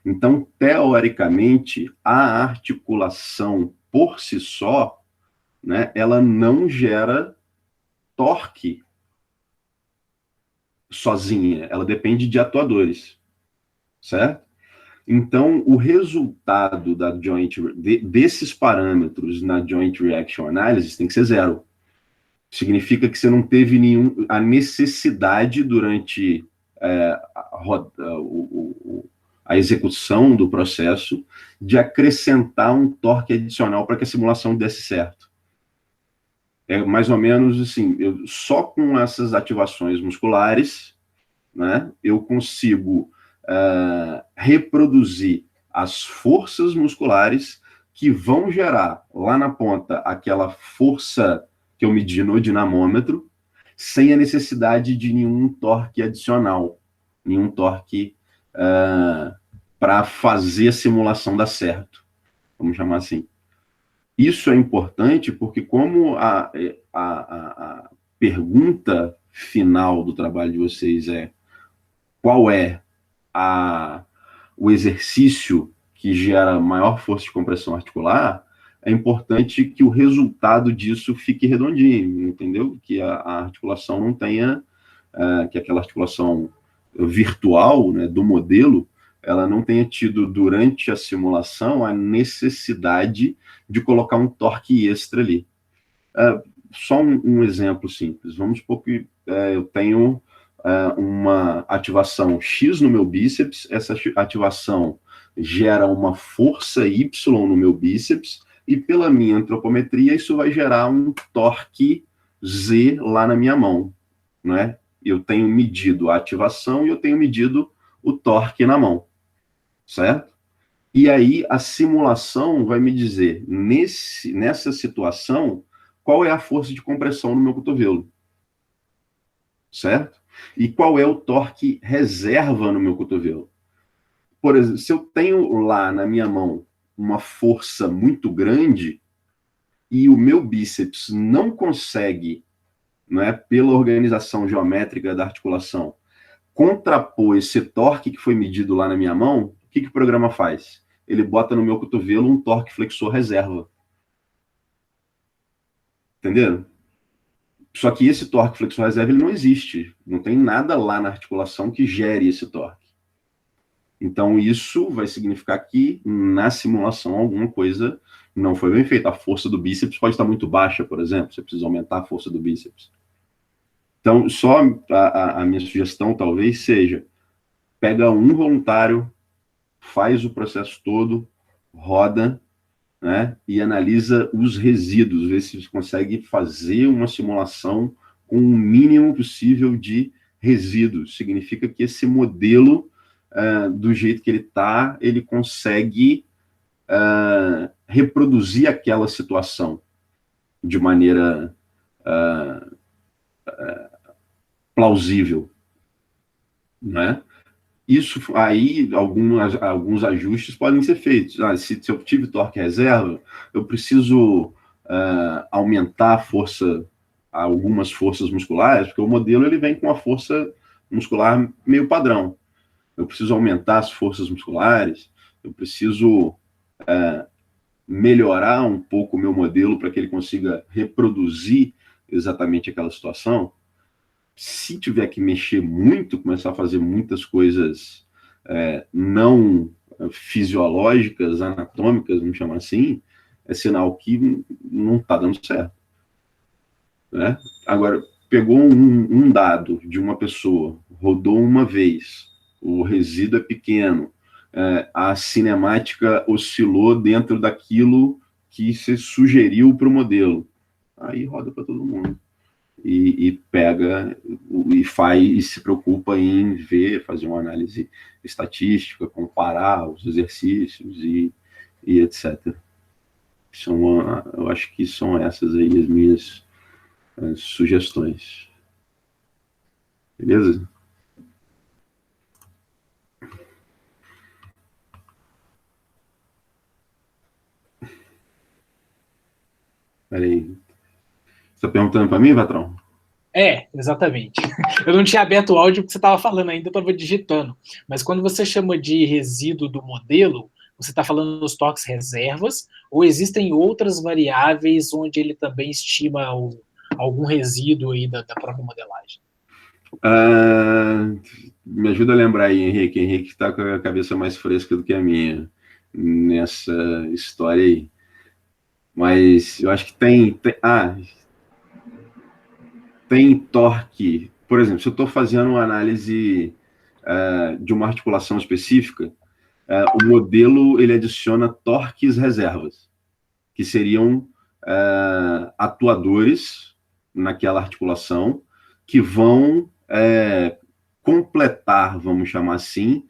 Então, teoricamente, a articulação por si só, né, ela não gera torque sozinha, ela depende de atuadores, certo? Então, o resultado da desses parâmetros na Joint Reaction Analysis tem que ser 0. Significa que você não teve a necessidade durante a execução do processo de acrescentar um torque adicional para que a simulação desse certo. É mais ou menos assim, só com essas ativações musculares, né, eu consigo reproduzir as forças musculares que vão gerar lá na ponta aquela força que eu medi no dinamômetro, sem a necessidade de nenhum torque adicional, nenhum torque para fazer a simulação dar certo, vamos chamar assim. Isso é importante porque como a pergunta final do trabalho de vocês é qual é o exercício que gera maior força de compressão articular, é importante que o resultado disso fique redondinho, entendeu? Que a articulação não tenha, que aquela articulação virtual, né, do modelo, ela não tenha tido durante a simulação a necessidade de colocar um torque extra ali. Só um exemplo simples. Vamos supor que eu tenho uma ativação X no meu bíceps, essa ativação gera uma força Y no meu bíceps, e pela minha antropometria isso vai gerar um torque Z lá na minha mão, né? Eu tenho medido a ativação e eu tenho medido o torque na mão, certo? E aí a simulação vai me dizer, nessa situação, qual é a força de compressão no meu cotovelo, certo? E qual é o torque reserva no meu cotovelo. Por exemplo, se eu tenho lá na minha mão uma força muito grande e o meu bíceps não consegue, né, pela organização geométrica da articulação, contrapor esse torque que foi medido lá na minha mão, o que o programa faz? Ele bota no meu cotovelo um torque flexor reserva. Entenderam? Só que esse torque flexor reserva ele não existe. Não tem nada lá na articulação que gere esse torque. Então, isso vai significar que na simulação alguma coisa não foi bem feita. A força do bíceps pode estar muito baixa, por exemplo. Você precisa aumentar a força do bíceps. Então, só a minha sugestão talvez seja, pega um voluntário, faz o processo todo, roda, né, e analisa os resíduos, vê se você consegue fazer uma simulação com o mínimo possível de resíduos. Significa que esse modelo, do jeito que ele está, ele consegue reproduzir aquela situação de maneira plausível, né? Isso aí, alguns ajustes podem ser feitos. Se eu tive torque reserva, eu preciso aumentar a força, algumas forças musculares, porque o modelo ele vem com uma força muscular meio padrão. Eu preciso aumentar as forças musculares, eu preciso melhorar um pouco o meu modelo para que ele consiga reproduzir exatamente aquela situação. Se tiver que mexer muito, começar a fazer muitas coisas não fisiológicas, anatômicas, vamos chamar assim, é sinal que não está dando certo, né? Agora, pegou um dado de uma pessoa, rodou uma vez, o resíduo é pequeno, a cinemática oscilou dentro daquilo que se sugeriu para o modelo, aí roda para todo mundo. E pega e faz e se preocupa em ver, fazer uma análise estatística, comparar os exercícios e etc. Eu acho que são essas aí as minhas sugestões. Beleza? Peraí. Você está perguntando para mim, Patrão? Exatamente. Eu não tinha aberto o áudio porque você estava falando ainda, eu estava digitando. Mas quando você chama de resíduo do modelo, você está falando dos torques reservas, ou existem outras variáveis onde ele também estima algum resíduo aí da própria modelagem? Me ajuda a lembrar aí, Henrique. Henrique está com a cabeça mais fresca do que a minha nessa história aí. Mas eu acho que tem torque. Por exemplo, se eu estou fazendo uma análise de uma articulação específica, o modelo ele adiciona torques reservas, que seriam atuadores naquela articulação que vão completar, vamos chamar assim,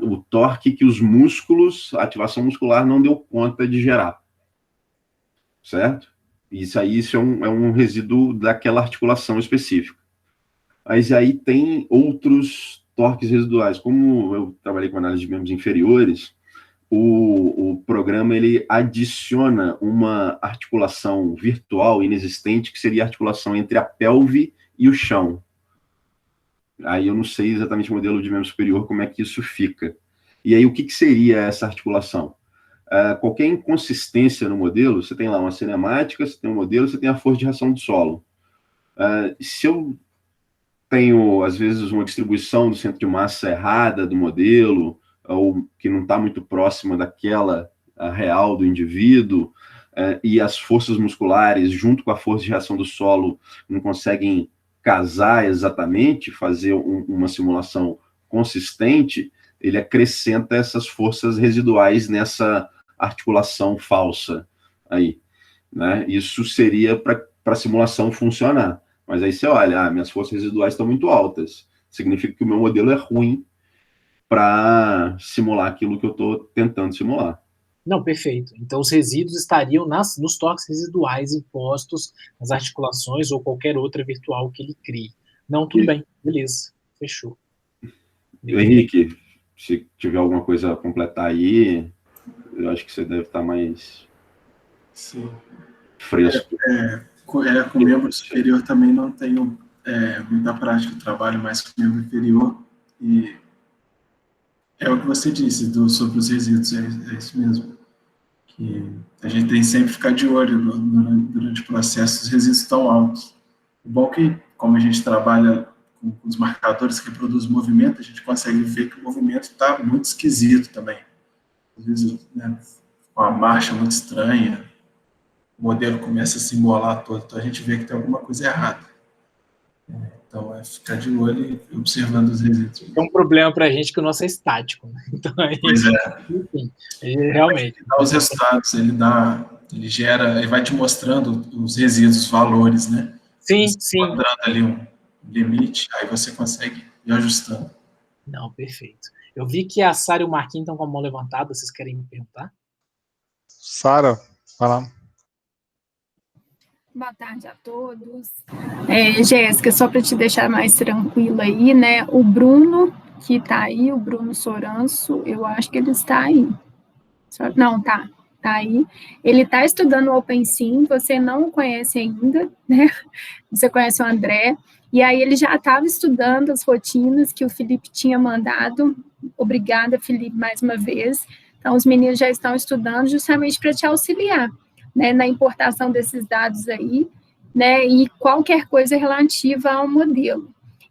o torque que os músculos, a ativação muscular não deu conta de gerar. Certo? Isso é um resíduo daquela articulação específica. Mas aí tem outros torques residuais. Como eu trabalhei com análise de membros inferiores, o programa ele adiciona uma articulação virtual inexistente, que seria a articulação entre a pelve e o chão. Aí eu não sei exatamente o modelo de membro superior, como é que isso fica. E aí o que seria essa articulação? Qualquer inconsistência no modelo, você tem lá uma cinemática, você tem um modelo, você tem a força de reação do solo. Se eu tenho, às vezes, uma distribuição do centro de massa errada do modelo, ou que não está muito próxima daquela real do indivíduo, e as forças musculares, junto com a força de reação do solo, não conseguem casar exatamente, fazer uma simulação consistente, ele acrescenta essas forças residuais nessa articulação falsa aí, né? Isso seria para a simulação funcionar. Mas aí você olha, minhas forças residuais estão muito altas. Significa que o meu modelo é ruim para simular aquilo que eu estou tentando simular. Não, perfeito. Então, os resíduos estariam nos torques residuais impostos nas articulações ou qualquer outra virtual que ele crie. Não, tudo bem. Beleza. Fechou. Henrique, se tiver alguma coisa a completar aí, eu acho que você deve estar mais fresco. Com membro superior também não tenho muita prática, eu trabalho mais com membro inferior, e é o que você disse sobre os resíduos, é isso mesmo. Que a gente tem sempre que ficar de olho durante o processo, os resíduos estão altos. O bom é que, como a gente trabalha com os marcadores que reproduzem movimento, a gente consegue ver que o movimento está muito esquisito também. Às vezes, né, com uma marcha muito estranha, o modelo começa a se embolar todo, então a gente vê que tem alguma coisa errada. Então, é ficar de olho e observando os resíduos. É um problema para a gente que o nosso é estático, né? Então, pois é. Enfim, realmente. Ele dá os resultados, ele gera, ele vai te mostrando os resíduos, os valores, né? Sim, você sim. Encontrando ali um limite, aí você consegue ir ajustando. Não, perfeito. Eu vi que a Sara e o Marquinhos estão com a mão levantada, vocês querem me perguntar? Sara, vai lá. Boa tarde a todos. Jéssica, só para te deixar mais tranquila aí, né? O Bruno, que está aí, o Bruno Soranço, eu acho que ele está aí. Não, tá aí. Ele está estudando o OpenSim, você não o conhece ainda, né? Você conhece o André. E aí ele já estava estudando as rotinas que o Felipe tinha mandado. Obrigada, Felipe, mais uma vez. Então, os meninos já estão estudando justamente para te auxiliar, né, na importação desses dados aí, né, e qualquer coisa relativa ao modelo.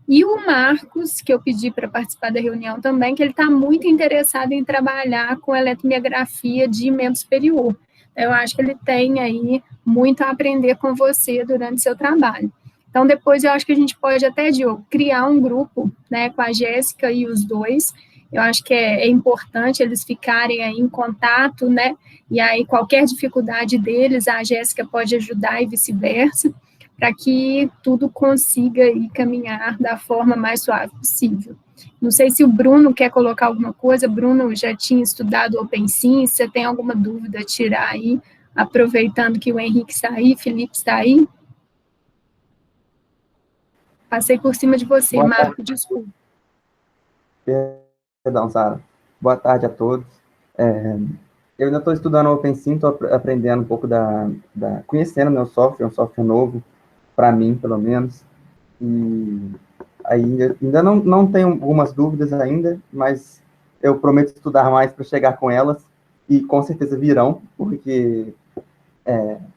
E o Marcos, que eu pedi para participar da reunião também, que ele está muito interessado em trabalhar com eletromiografia de membro superior. Eu acho que ele tem aí muito a aprender com você durante seu trabalho. Então, depois eu acho que a gente pode até, Diogo, criar um grupo, né, com a Jéssica e os dois. Eu acho que é importante eles ficarem aí em contato, né? E aí, qualquer dificuldade deles, a Jéssica pode ajudar e vice-versa, para que tudo consiga aí caminhar da forma mais suave possível. Não sei se o Bruno quer colocar alguma coisa. Bruno já tinha estudado o OpenSim, se você tem alguma dúvida, tirar aí, aproveitando que o Henrique está aí, Felipe está aí. Passei por cima de você, Marco, desculpa. Perdão, Sara. Boa tarde a todos. Eu ainda estou estudando o OpenSim, estou aprendendo um pouco conhecendo o meu software, um software novo, para mim, pelo menos. E ainda não tenho algumas dúvidas ainda, mas eu prometo estudar mais para chegar com elas, e com certeza virão, porque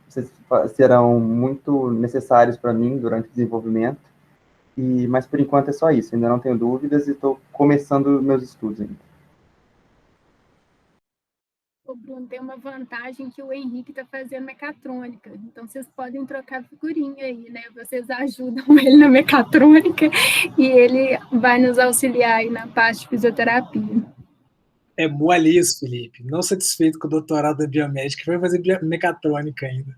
vocês serão muito necessários para mim durante o desenvolvimento. Mas por enquanto é só isso, ainda não tenho dúvidas e estou começando meus estudos ainda. O Bruno tem uma vantagem que o Henrique está fazendo mecatrônica, então vocês podem trocar figurinha aí, né? Vocês ajudam ele na mecatrônica e ele vai nos auxiliar aí na parte de fisioterapia. É mole isso, Felipe. Não satisfeito com o doutorado da biomédica, vai fazer mecatrônica ainda.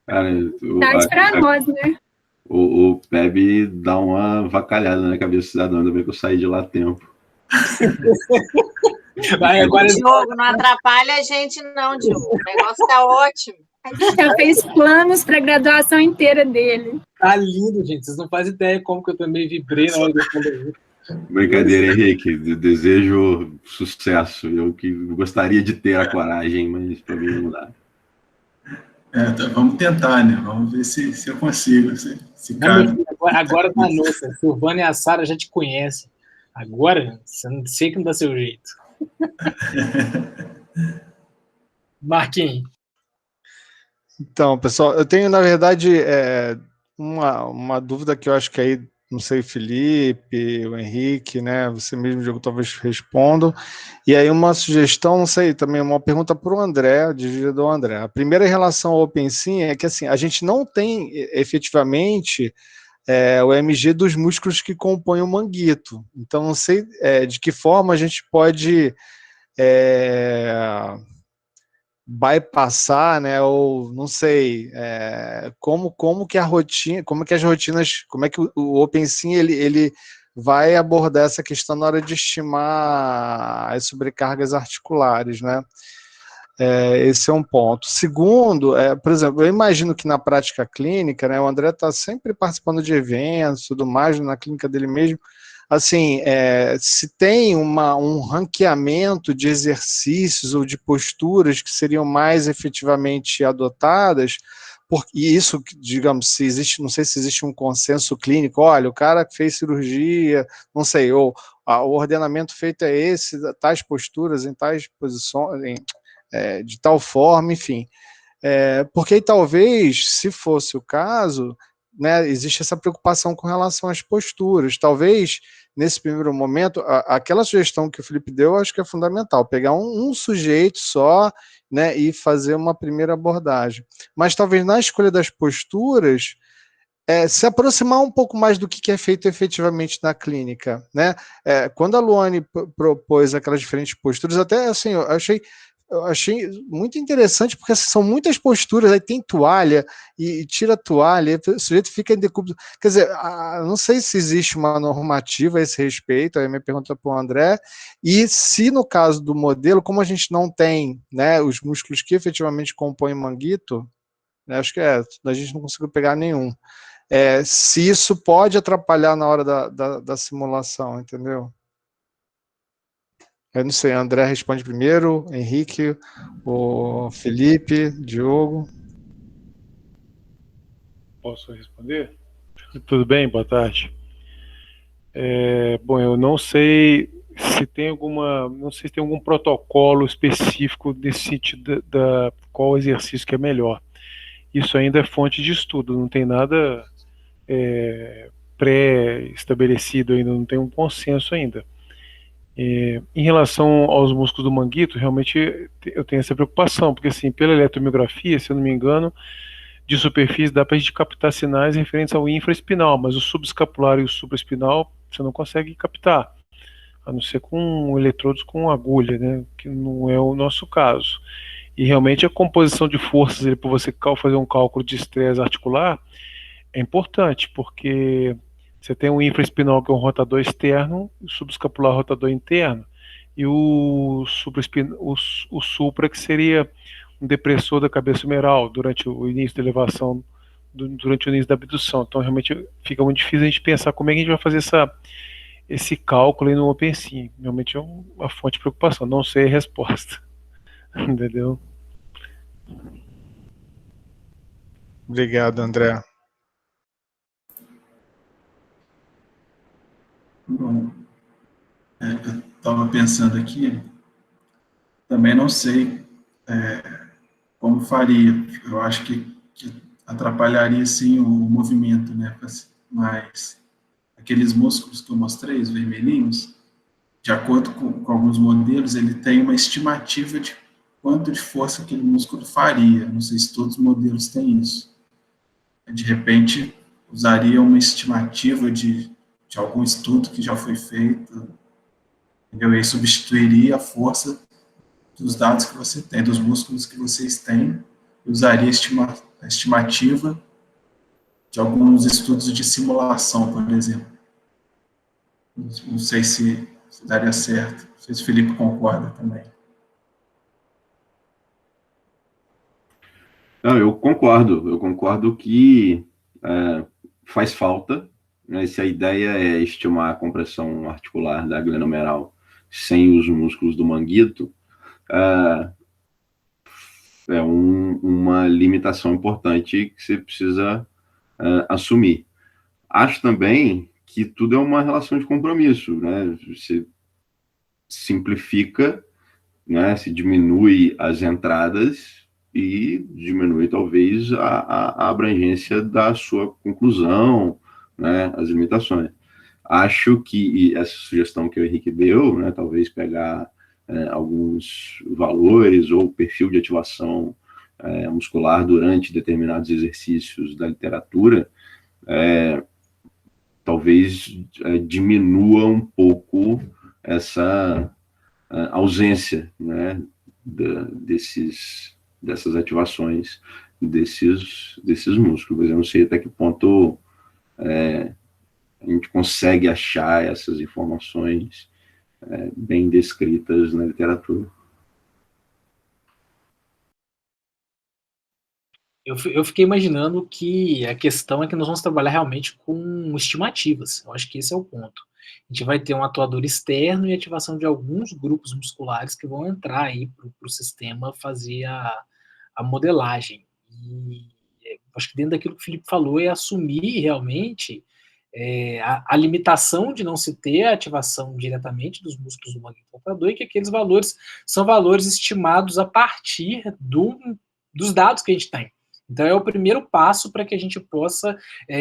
Cara, Tarde para nós, né? O PEB dá uma vacalhada na cabeça do cidadão, ainda bem que eu saí de lá a tempo. Agora... Diogo, não atrapalha a gente não, Diogo. O negócio está ótimo. A gente já fez planos para a graduação inteira dele. Tá lindo, gente. Vocês não fazem ideia como que eu também vibrei na hora de responder. Brincadeira, Henrique. Desejo sucesso. Eu que gostaria de ter a coragem, mas para mim não dá. Vamos tentar, né? Vamos ver se eu consigo. Se cabe. Agora tá nossa. Silvana e a Sara já te conhecem. Agora, você não sei que não dá seu jeito. Marquinhos. Então, pessoal, eu tenho, na verdade, uma dúvida que eu acho que aí, não sei, Felipe, o Henrique, né, você mesmo, Diogo, talvez respondam. E aí uma sugestão, não sei, também uma pergunta para o André, dirigida ao André. A primeira em relação ao OpenSym é que, assim, a gente não tem efetivamente o MG dos músculos que compõem o manguito. Então, não sei de que forma a gente pode bypassar, né, ou não sei, como que a rotina, como que as rotinas, como é que o OpenSym ele vai abordar essa questão na hora de estimar as sobrecargas articulares, né? Esse é um ponto. Segundo, por exemplo, eu imagino que na prática clínica, né, o André está sempre participando de eventos, tudo mais, na clínica dele mesmo, assim, se tem um ranqueamento de exercícios ou de posturas que seriam mais efetivamente adotadas, e isso, digamos, se existe, não sei se existe um consenso clínico, olha, o cara que fez cirurgia, não sei, ou o ordenamento feito é esse, tais posturas, em tais posições, de tal forma, enfim. Porque aí, talvez, se fosse o caso, né, existe essa preocupação com relação às posturas. Talvez, nesse primeiro momento, aquela sugestão que o Felipe deu, eu acho que é fundamental, pegar um sujeito só, né, e fazer uma primeira abordagem. Mas talvez na escolha das posturas, se aproximar um pouco mais do que é feito efetivamente na clínica, né? Quando a Luane propôs aquelas diferentes posturas, até assim, eu achei muito interessante, porque assim, são muitas posturas, aí tem toalha, e tira a toalha, o sujeito fica em decúbito. Quer dizer, não sei se existe uma normativa a esse respeito, aí a minha pergunta para o André, e se no caso do modelo, como a gente não tem, né, os músculos que efetivamente compõem manguito, né, acho que a gente não conseguiu pegar nenhum, se isso pode atrapalhar na hora da simulação, entendeu? Eu não sei, André responde primeiro, Henrique, o Felipe, Diogo. Posso responder? Tudo bem, boa tarde. Bom, eu não sei se tem algum protocolo específico nesse sentido da qual exercício que é melhor. Isso ainda é fonte de estudo, não tem nada pré-estabelecido ainda, não tem um consenso ainda. Em relação aos músculos do manguito, realmente eu tenho essa preocupação, porque assim, pela eletromiografia, se eu não me engano, de superfície dá para a gente captar sinais referentes ao infraespinal, mas o subescapular e o supraespinal você não consegue captar, a não ser com eletrodos com agulha, né, que não é o nosso caso. E realmente a composição de forças para você fazer um cálculo de estresse articular é importante, porque você tem o infraespinal, que é um rotador externo, o subescapular rotador interno, e o supra, que seria um depressor da cabeça humeral durante o início da elevação, durante o início da abdução. Então, realmente, fica muito difícil a gente pensar como é que a gente vai fazer esse cálculo aí no OpenSym. Realmente é uma fonte de preocupação, não sei a resposta. Entendeu? Obrigado, André. Bom, eu estava pensando aqui, também não sei como faria. Eu acho que atrapalharia, sim, o movimento, né? mas aqueles músculos que eu mostrei, os vermelhinhos, de acordo com alguns modelos, ele tem uma estimativa de quanto de força aquele músculo faria. Não sei se todos os modelos têm isso. De repente, usaria uma estimativa de algum estudo que já foi feito, entendeu? E aí substituiria a força dos dados que você tem, dos músculos que vocês têm, e usaria a estimativa de alguns estudos de simulação, por exemplo. Não sei se daria certo. Não sei se o Felipe concorda também. Não, eu concordo que faz falta, né, se a ideia é estimar a compressão articular da glenomeral sem os músculos do manguito, é uma limitação importante que você precisa assumir. Acho também que tudo é uma relação de compromisso, né? Você simplifica, né? Se diminui as entradas e diminui talvez a abrangência da sua conclusão, né? As limitações. Acho que essa sugestão que o Henrique deu, né? Talvez pegar alguns valores ou perfil de ativação muscular durante determinados exercícios da literatura, talvez diminua um pouco essa ausência, né, dessas ativações desses músculos. Eu não sei até que ponto a gente consegue achar essas informações bem descritas na literatura. Eu fiquei imaginando que a questão é que nós vamos trabalhar realmente com estimativas. Eu acho que esse é o ponto. A gente vai ter um atuador externo e ativação de alguns grupos musculares que vão entrar aí para o sistema fazer a modelagem. E acho que dentro daquilo que o Felipe falou é assumir realmente a limitação de não se ter a ativação diretamente dos músculos do manguito rotador e que aqueles valores são valores estimados a partir dos dados que a gente tem. Então, é o primeiro passo para que a gente possa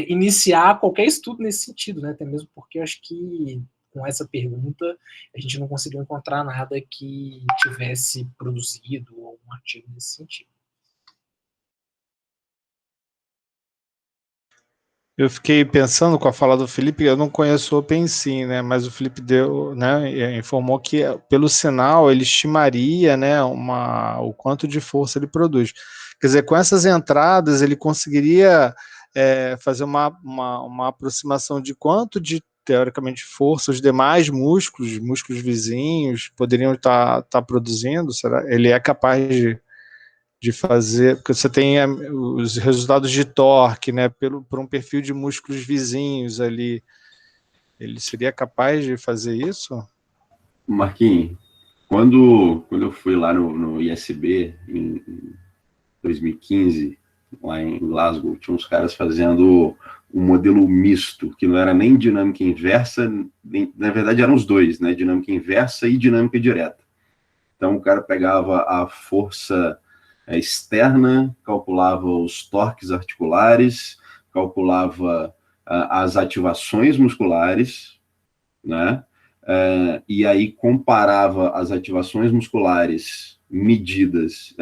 iniciar qualquer estudo nesse sentido, né? Até mesmo porque eu acho que com essa pergunta a gente não conseguiu encontrar nada que tivesse produzido algum artigo nesse sentido. Eu fiquei pensando com a fala do Felipe, eu não conheço o OpenSim, né? Mas o Felipe informou que pelo sinal ele estimaria, né, o quanto de força ele produz. Quer dizer, com essas entradas ele conseguiria fazer uma aproximação de quanto de, teoricamente, força os demais músculos vizinhos poderiam estar produzindo. Será? Ele é capaz de fazer, porque você tem os resultados de torque, né, por um perfil de músculos vizinhos ali, ele seria capaz de fazer isso? Marquinhos, quando eu fui lá no ISB, em 2015, lá em Glasgow, tinha uns caras fazendo um modelo misto, que não era nem dinâmica inversa, na verdade eram os dois, né, dinâmica inversa e dinâmica direta. Então o cara pegava a força externa, calculava os torques articulares, calculava as ativações musculares, né? E aí comparava as ativações musculares medidas,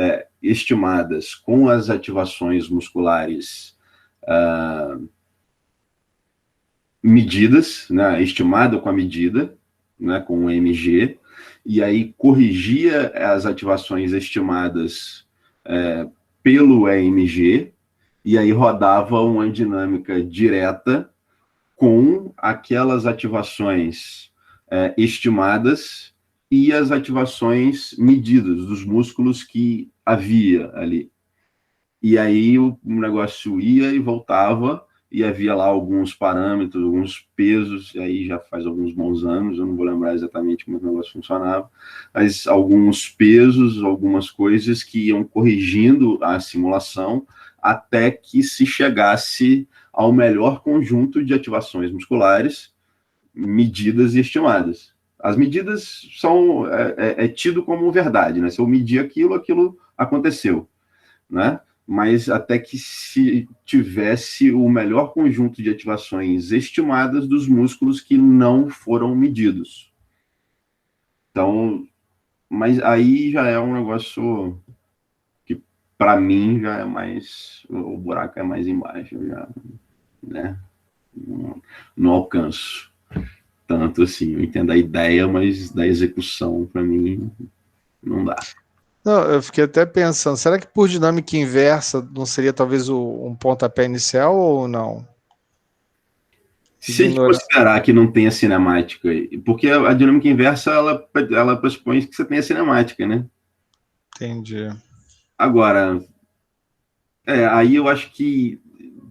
estimadas, com as ativações musculares medidas, né? Estimada com a medida, né? Com o MG, e aí corrigia as ativações estimadas pelo EMG, e aí rodava uma dinâmica direta com aquelas ativações estimadas e as ativações medidas dos músculos que havia ali. E aí o negócio ia e voltava, e havia lá alguns parâmetros, alguns pesos, e aí já faz alguns bons anos, eu não vou lembrar exatamente como o negócio funcionava, mas alguns pesos, algumas coisas que iam corrigindo a simulação até que se chegasse ao melhor conjunto de ativações musculares medidas e estimadas. As medidas são tido como verdade, né? Se eu medir aquilo aconteceu, né? mas até que se tivesse o melhor conjunto de ativações estimadas dos músculos que não foram medidos. Então, mas aí já é um negócio que, para mim, já é mais... O buraco é mais embaixo, eu já, né? Não alcanço tanto assim. Eu entendo a ideia, mas da execução, para mim, não dá. Não, eu fiquei até pensando, será que por dinâmica inversa não seria talvez um pontapé inicial ou não? Se a gente considerar que não tem a cinemática, porque a dinâmica inversa, ela pressupõe que você tem a cinemática, né? Entendi. Agora, aí eu acho que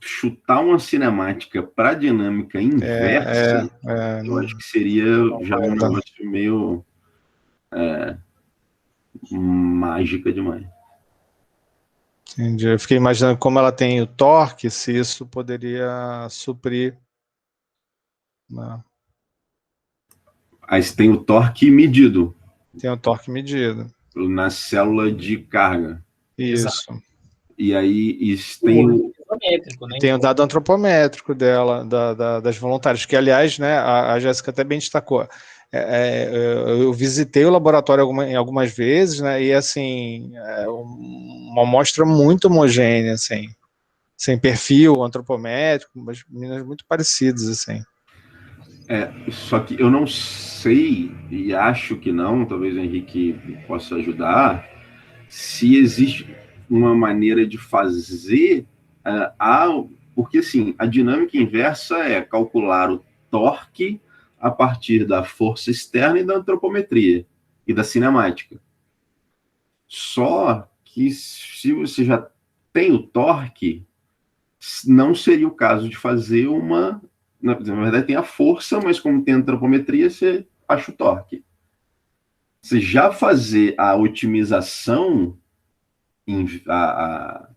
chutar uma cinemática para dinâmica inversa, eu acho que seria já um negócio meio mágica demais. Entendi. Eu fiquei imaginando como ela tem o torque, se isso poderia suprir. Não. Aí você tem o torque medido. Tem o torque medido. Na célula de carga. Isso. Exato. E aí isso tem né? Tem o dado antropométrico dela, das voluntárias, que, aliás, né, a Jéssica até bem destacou. Eu visitei o laboratório algumas vezes, né, e assim, uma amostra muito homogênea, assim, sem perfil antropométrico, mas meninas muito parecidas, assim. Só que eu não sei, e acho que não, talvez o Henrique possa ajudar, se existe uma maneira de fazer porque assim, a dinâmica inversa é calcular o torque a partir da força externa e da antropometria e da cinemática. Só que se você já tem o torque, não seria o caso de fazer na verdade tem a força, mas como tem a antropometria, você acha o torque. Você já fazer a otimização, a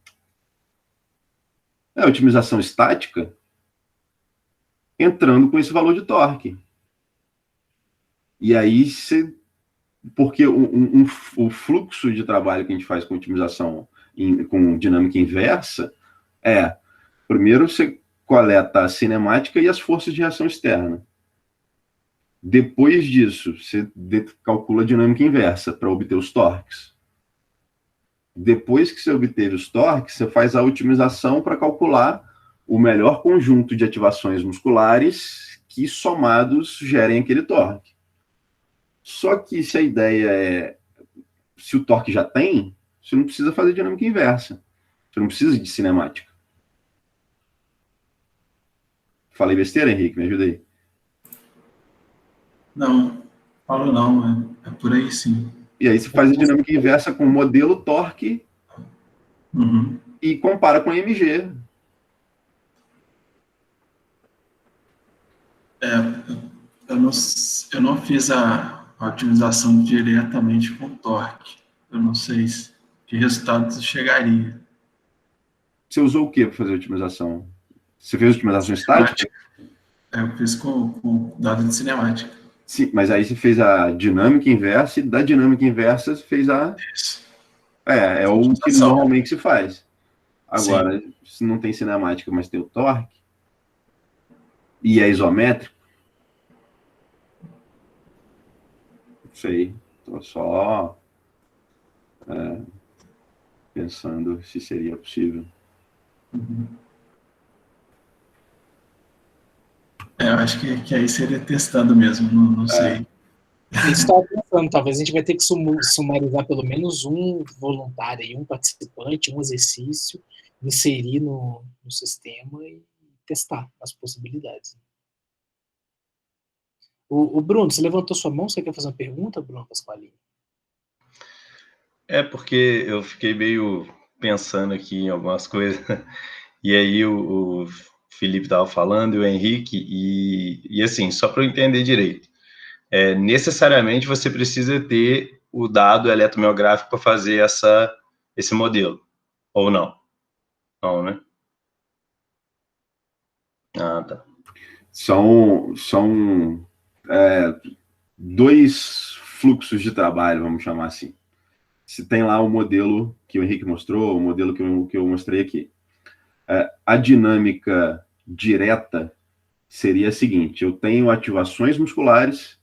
otimização estática, entrando com esse valor de torque. E aí, porque o fluxo de trabalho que a gente faz com otimização com dinâmica inversa primeiro você coleta a cinemática e as forças de reação externa. Depois disso, você calcula a dinâmica inversa para obter os torques. Depois que você obteve os torques, você faz a otimização para calcular o melhor conjunto de ativações musculares que, somados, gerem aquele torque. Só que se a ideia se o torque já tem, você não precisa fazer dinâmica inversa. Você não precisa de cinemática. Falei besteira, Henrique? Me ajuda aí. Não, falo não, é por aí sim. E aí você faz a dinâmica inversa com o modelo torque e compara com a MG. Eu não fiz a otimização diretamente com torque. Eu não sei que resultado chegaria. Você usou o que para fazer a otimização? Você fez otimização estática? Eu fiz com dado de cinemática. Sim, mas aí você fez a dinâmica inversa e da dinâmica inversa você fez Isso. É o que normalmente se faz. Agora, sim, se não tem cinemática, mas tem o torque, e é isométrico, não sei, estou só pensando se seria possível. Eu acho que aí seria testando mesmo, não sei. Eu estava pensando, talvez a gente vai ter que sumarizar pelo menos um voluntário, aí, um participante, um exercício, inserir no sistema e testar as possibilidades. O Bruno, você levantou sua mão, você quer fazer uma pergunta, Bruno Pasqualini? Porque eu fiquei meio pensando aqui em algumas coisas, e aí o Felipe estava falando, e o Henrique, e assim, só para eu entender direito, necessariamente você precisa ter o dado eletromiográfico para fazer esse modelo, ou não? Não, né? Ah, tá. São dois fluxos de trabalho, vamos chamar assim. se tem lá o modelo que o Henrique mostrou, o modelo que eu mostrei aqui. A dinâmica direta seria a seguinte: eu tenho ativações musculares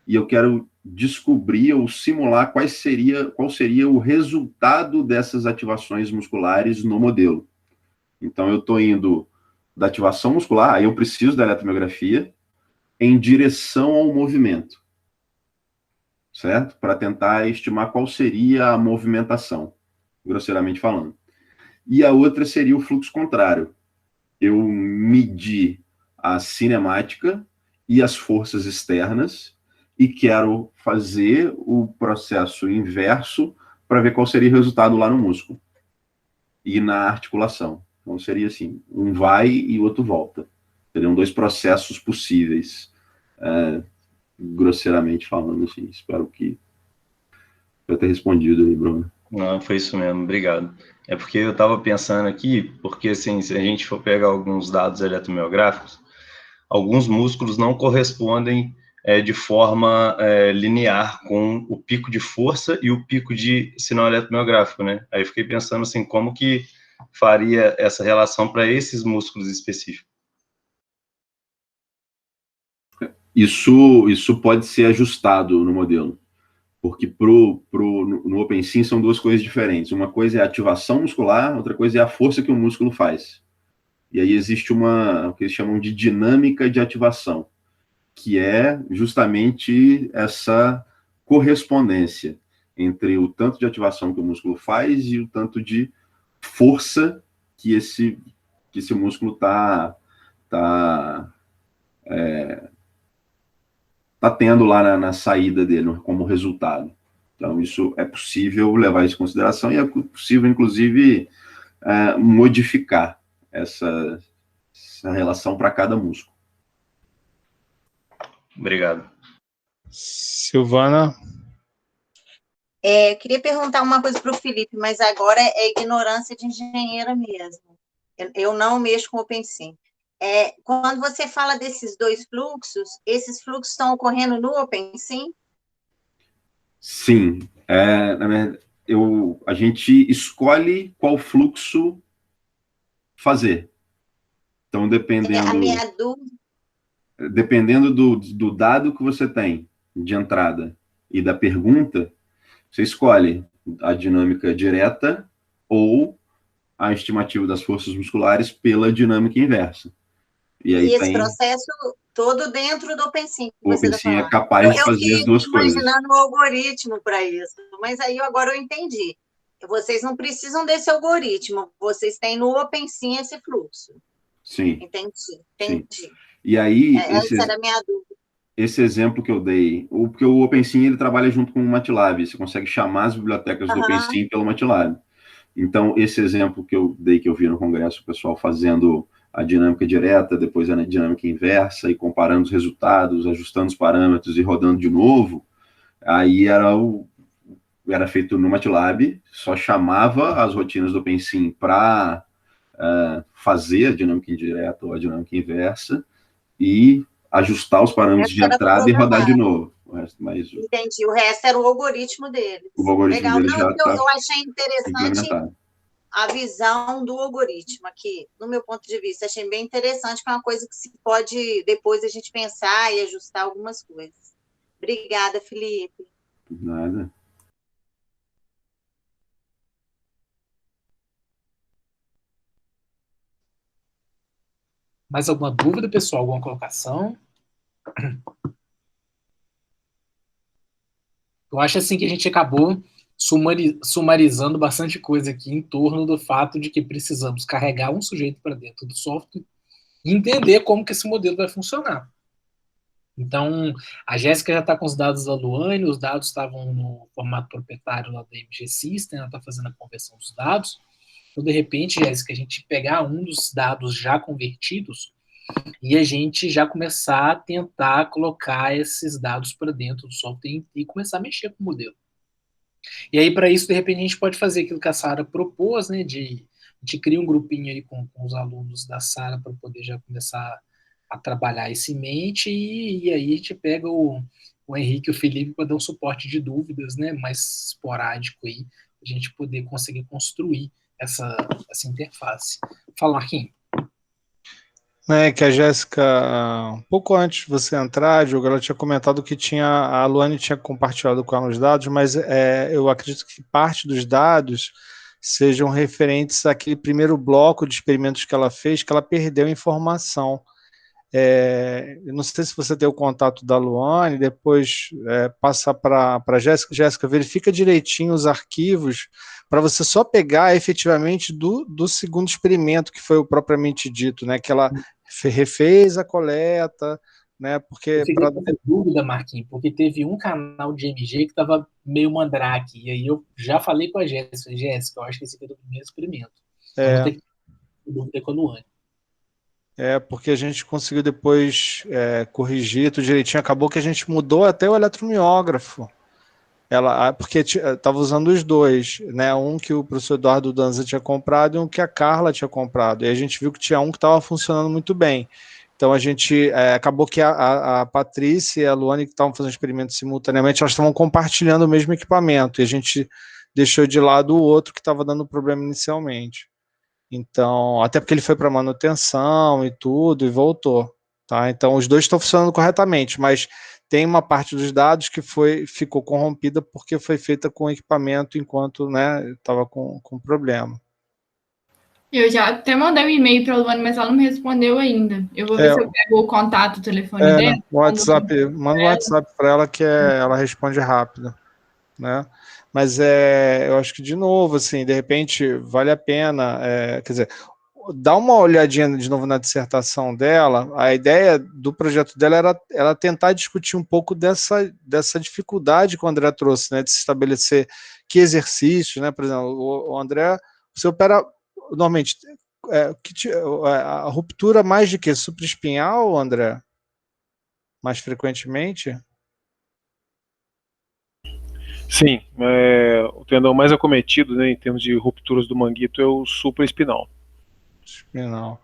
e eu quero descobrir ou simular qual seria o resultado dessas ativações musculares no modelo. Então, eu estou indo da ativação muscular, aí eu preciso da eletromiografia em direção ao movimento, certo? Para tentar estimar qual seria a movimentação, grosseiramente falando. E a outra seria o fluxo contrário. Eu medir a cinemática e as forças externas e quero fazer o processo inverso para ver qual seria o resultado lá no músculo e na articulação. Então, seria assim, um vai e o outro volta. Seriam dois processos possíveis, grosseiramente falando, assim. Espero que eu tenha respondido aí, Bruno. Não, foi isso mesmo, obrigado. É porque eu estava pensando aqui, porque assim, se a gente for pegar alguns dados eletromiográficos, alguns músculos não correspondem de forma linear com o pico de força e o pico de sinal eletromiográfico, né? Aí eu fiquei pensando assim, como que faria essa relação para esses músculos específicos? Isso pode ser ajustado no modelo, porque no OpenSym são duas coisas diferentes. Uma coisa é a ativação muscular, outra coisa é a força que o músculo faz. E aí existe o que eles chamam de dinâmica de ativação, que é justamente essa correspondência entre o tanto de ativação que o músculo faz e o tanto de força que esse músculo está tendo lá na saída dele, como resultado. Então, isso é possível levar isso em consideração e é possível, inclusive, modificar essa relação para cada músculo. Obrigado. Silvana? Eu queria perguntar uma coisa para o Felipe, mas agora é ignorância de engenheira mesmo. Eu não mexo com o OpenSym. Quando você fala desses dois fluxos, esses fluxos estão ocorrendo no OpenSym? Sim. Na verdade, a gente escolhe qual fluxo fazer. Então, dependendo do dado que você tem de entrada e da pergunta, você escolhe a dinâmica direta ou a estimativa das forças musculares pela dinâmica inversa. E aí esse processo todo dentro do OpenSym. O OpenSym é capaz de fazer as duas coisas. Eu imaginando um algoritmo para isso, mas aí agora eu entendi. Vocês não precisam desse algoritmo, vocês têm no OpenSym esse fluxo. Sim. Entendi. Sim. E aí, essa era a minha dúvida. Esse exemplo que eu dei, porque o OpenSym ele trabalha junto com o MATLAB, você consegue chamar as bibliotecas do OpenSym pelo MATLAB. Então, esse exemplo que eu dei, que eu vi no congresso, o pessoal fazendo a dinâmica direta, depois a dinâmica inversa, e comparando os resultados, ajustando os parâmetros e rodando de novo, aí era feito no MATLAB, só chamava as rotinas do OpenSym para fazer a dinâmica indireta ou a dinâmica inversa, e ajustar os parâmetros de entrada e rodar de novo. Entendi, o resto era o algoritmo deles. O algoritmo Legal, deles não, eu achei interessante a visão do algoritmo aqui, no meu ponto de vista, achei bem interessante, que é uma coisa que se pode depois a gente pensar e ajustar algumas coisas. Obrigada, Felipe. Nada. Mais alguma dúvida, pessoal? Alguma colocação? Eu acho assim que a gente acabou sumarizando bastante coisa aqui em torno do fato de que precisamos carregar um sujeito para dentro do software e entender como que esse modelo vai funcionar. Então, a Jéssica já está com os dados da Luane, os dados estavam no formato proprietário lá da MG System, ela está fazendo a conversão dos dados. Então, de repente, Jéssica, a gente pegar um dos dados já convertidos e a gente já começar a tentar colocar esses dados para dentro do software e começar a mexer com o modelo. E aí, para isso, de repente, a gente pode fazer aquilo que a Sara propôs, né, a gente cria um grupinho aí com os alunos da Sara para poder já começar a trabalhar esse mente, e aí a gente pega o o Henrique e o Felipe para dar um suporte de dúvidas, né, mais esporádico aí, a gente poder conseguir construir essa interface. Fala, Marquinhos. Que a Jéssica, um pouco antes de você entrar, Diogo, ela tinha comentado que a Luane tinha compartilhado com ela os dados, mas eu acredito que parte dos dados sejam referentes àquele primeiro bloco de experimentos que ela fez, que ela perdeu informação. Eu não sei se você tem o contato da Luane, depois passa para a Jéssica. Jéssica, verifica direitinho os arquivos para você só pegar efetivamente do segundo experimento, que foi o propriamente dito, né? Que ela refez a coleta, né? Porque eu fiquei com essa dúvida, Marquinhos, porque teve um canal de MG que estava meio mandrake, e aí eu já falei com a Jéssica, eu acho que esse aqui é do primeiro experimento. Então vou ter que ter dúvida com a Luane. Porque a gente conseguiu depois corrigir tudo direitinho. Acabou que a gente mudou até o eletromiógrafo. Porque estava usando os dois, né? Um que o professor Eduardo Danza tinha comprado e um que a Carla tinha comprado. E a gente viu que tinha um que estava funcionando muito bem. Então a gente acabou que a Patrícia e a Luane, que estavam fazendo experimentos simultaneamente, elas estavam compartilhando o mesmo equipamento. E a gente deixou de lado o outro que estava dando problema inicialmente. Então, até porque ele foi para manutenção e tudo, e voltou, tá? Então, os dois estão funcionando corretamente, mas tem uma parte dos dados que ficou corrompida porque foi feita com equipamento enquanto, né, estava com problema. Eu já até mandei um e-mail para a Luana, mas ela não me respondeu ainda. Eu vou ver se eu pego o contato, o telefone dela. Manda um WhatsApp para ela que ela responde rápido, né? Mas eu acho que, de novo, assim, de repente, vale a pena, quer dizer, dá uma olhadinha de novo na dissertação dela. A ideia do projeto dela era ela tentar discutir um pouco dessa dificuldade que o André trouxe, né, de se estabelecer que exercícios, né, por exemplo, o André, você opera, normalmente, a ruptura mais de quê? Supraespinhal, André? Mais frequentemente? Sim, o tendão mais acometido, né, em termos de rupturas do manguito é o supraespinal. Espinal.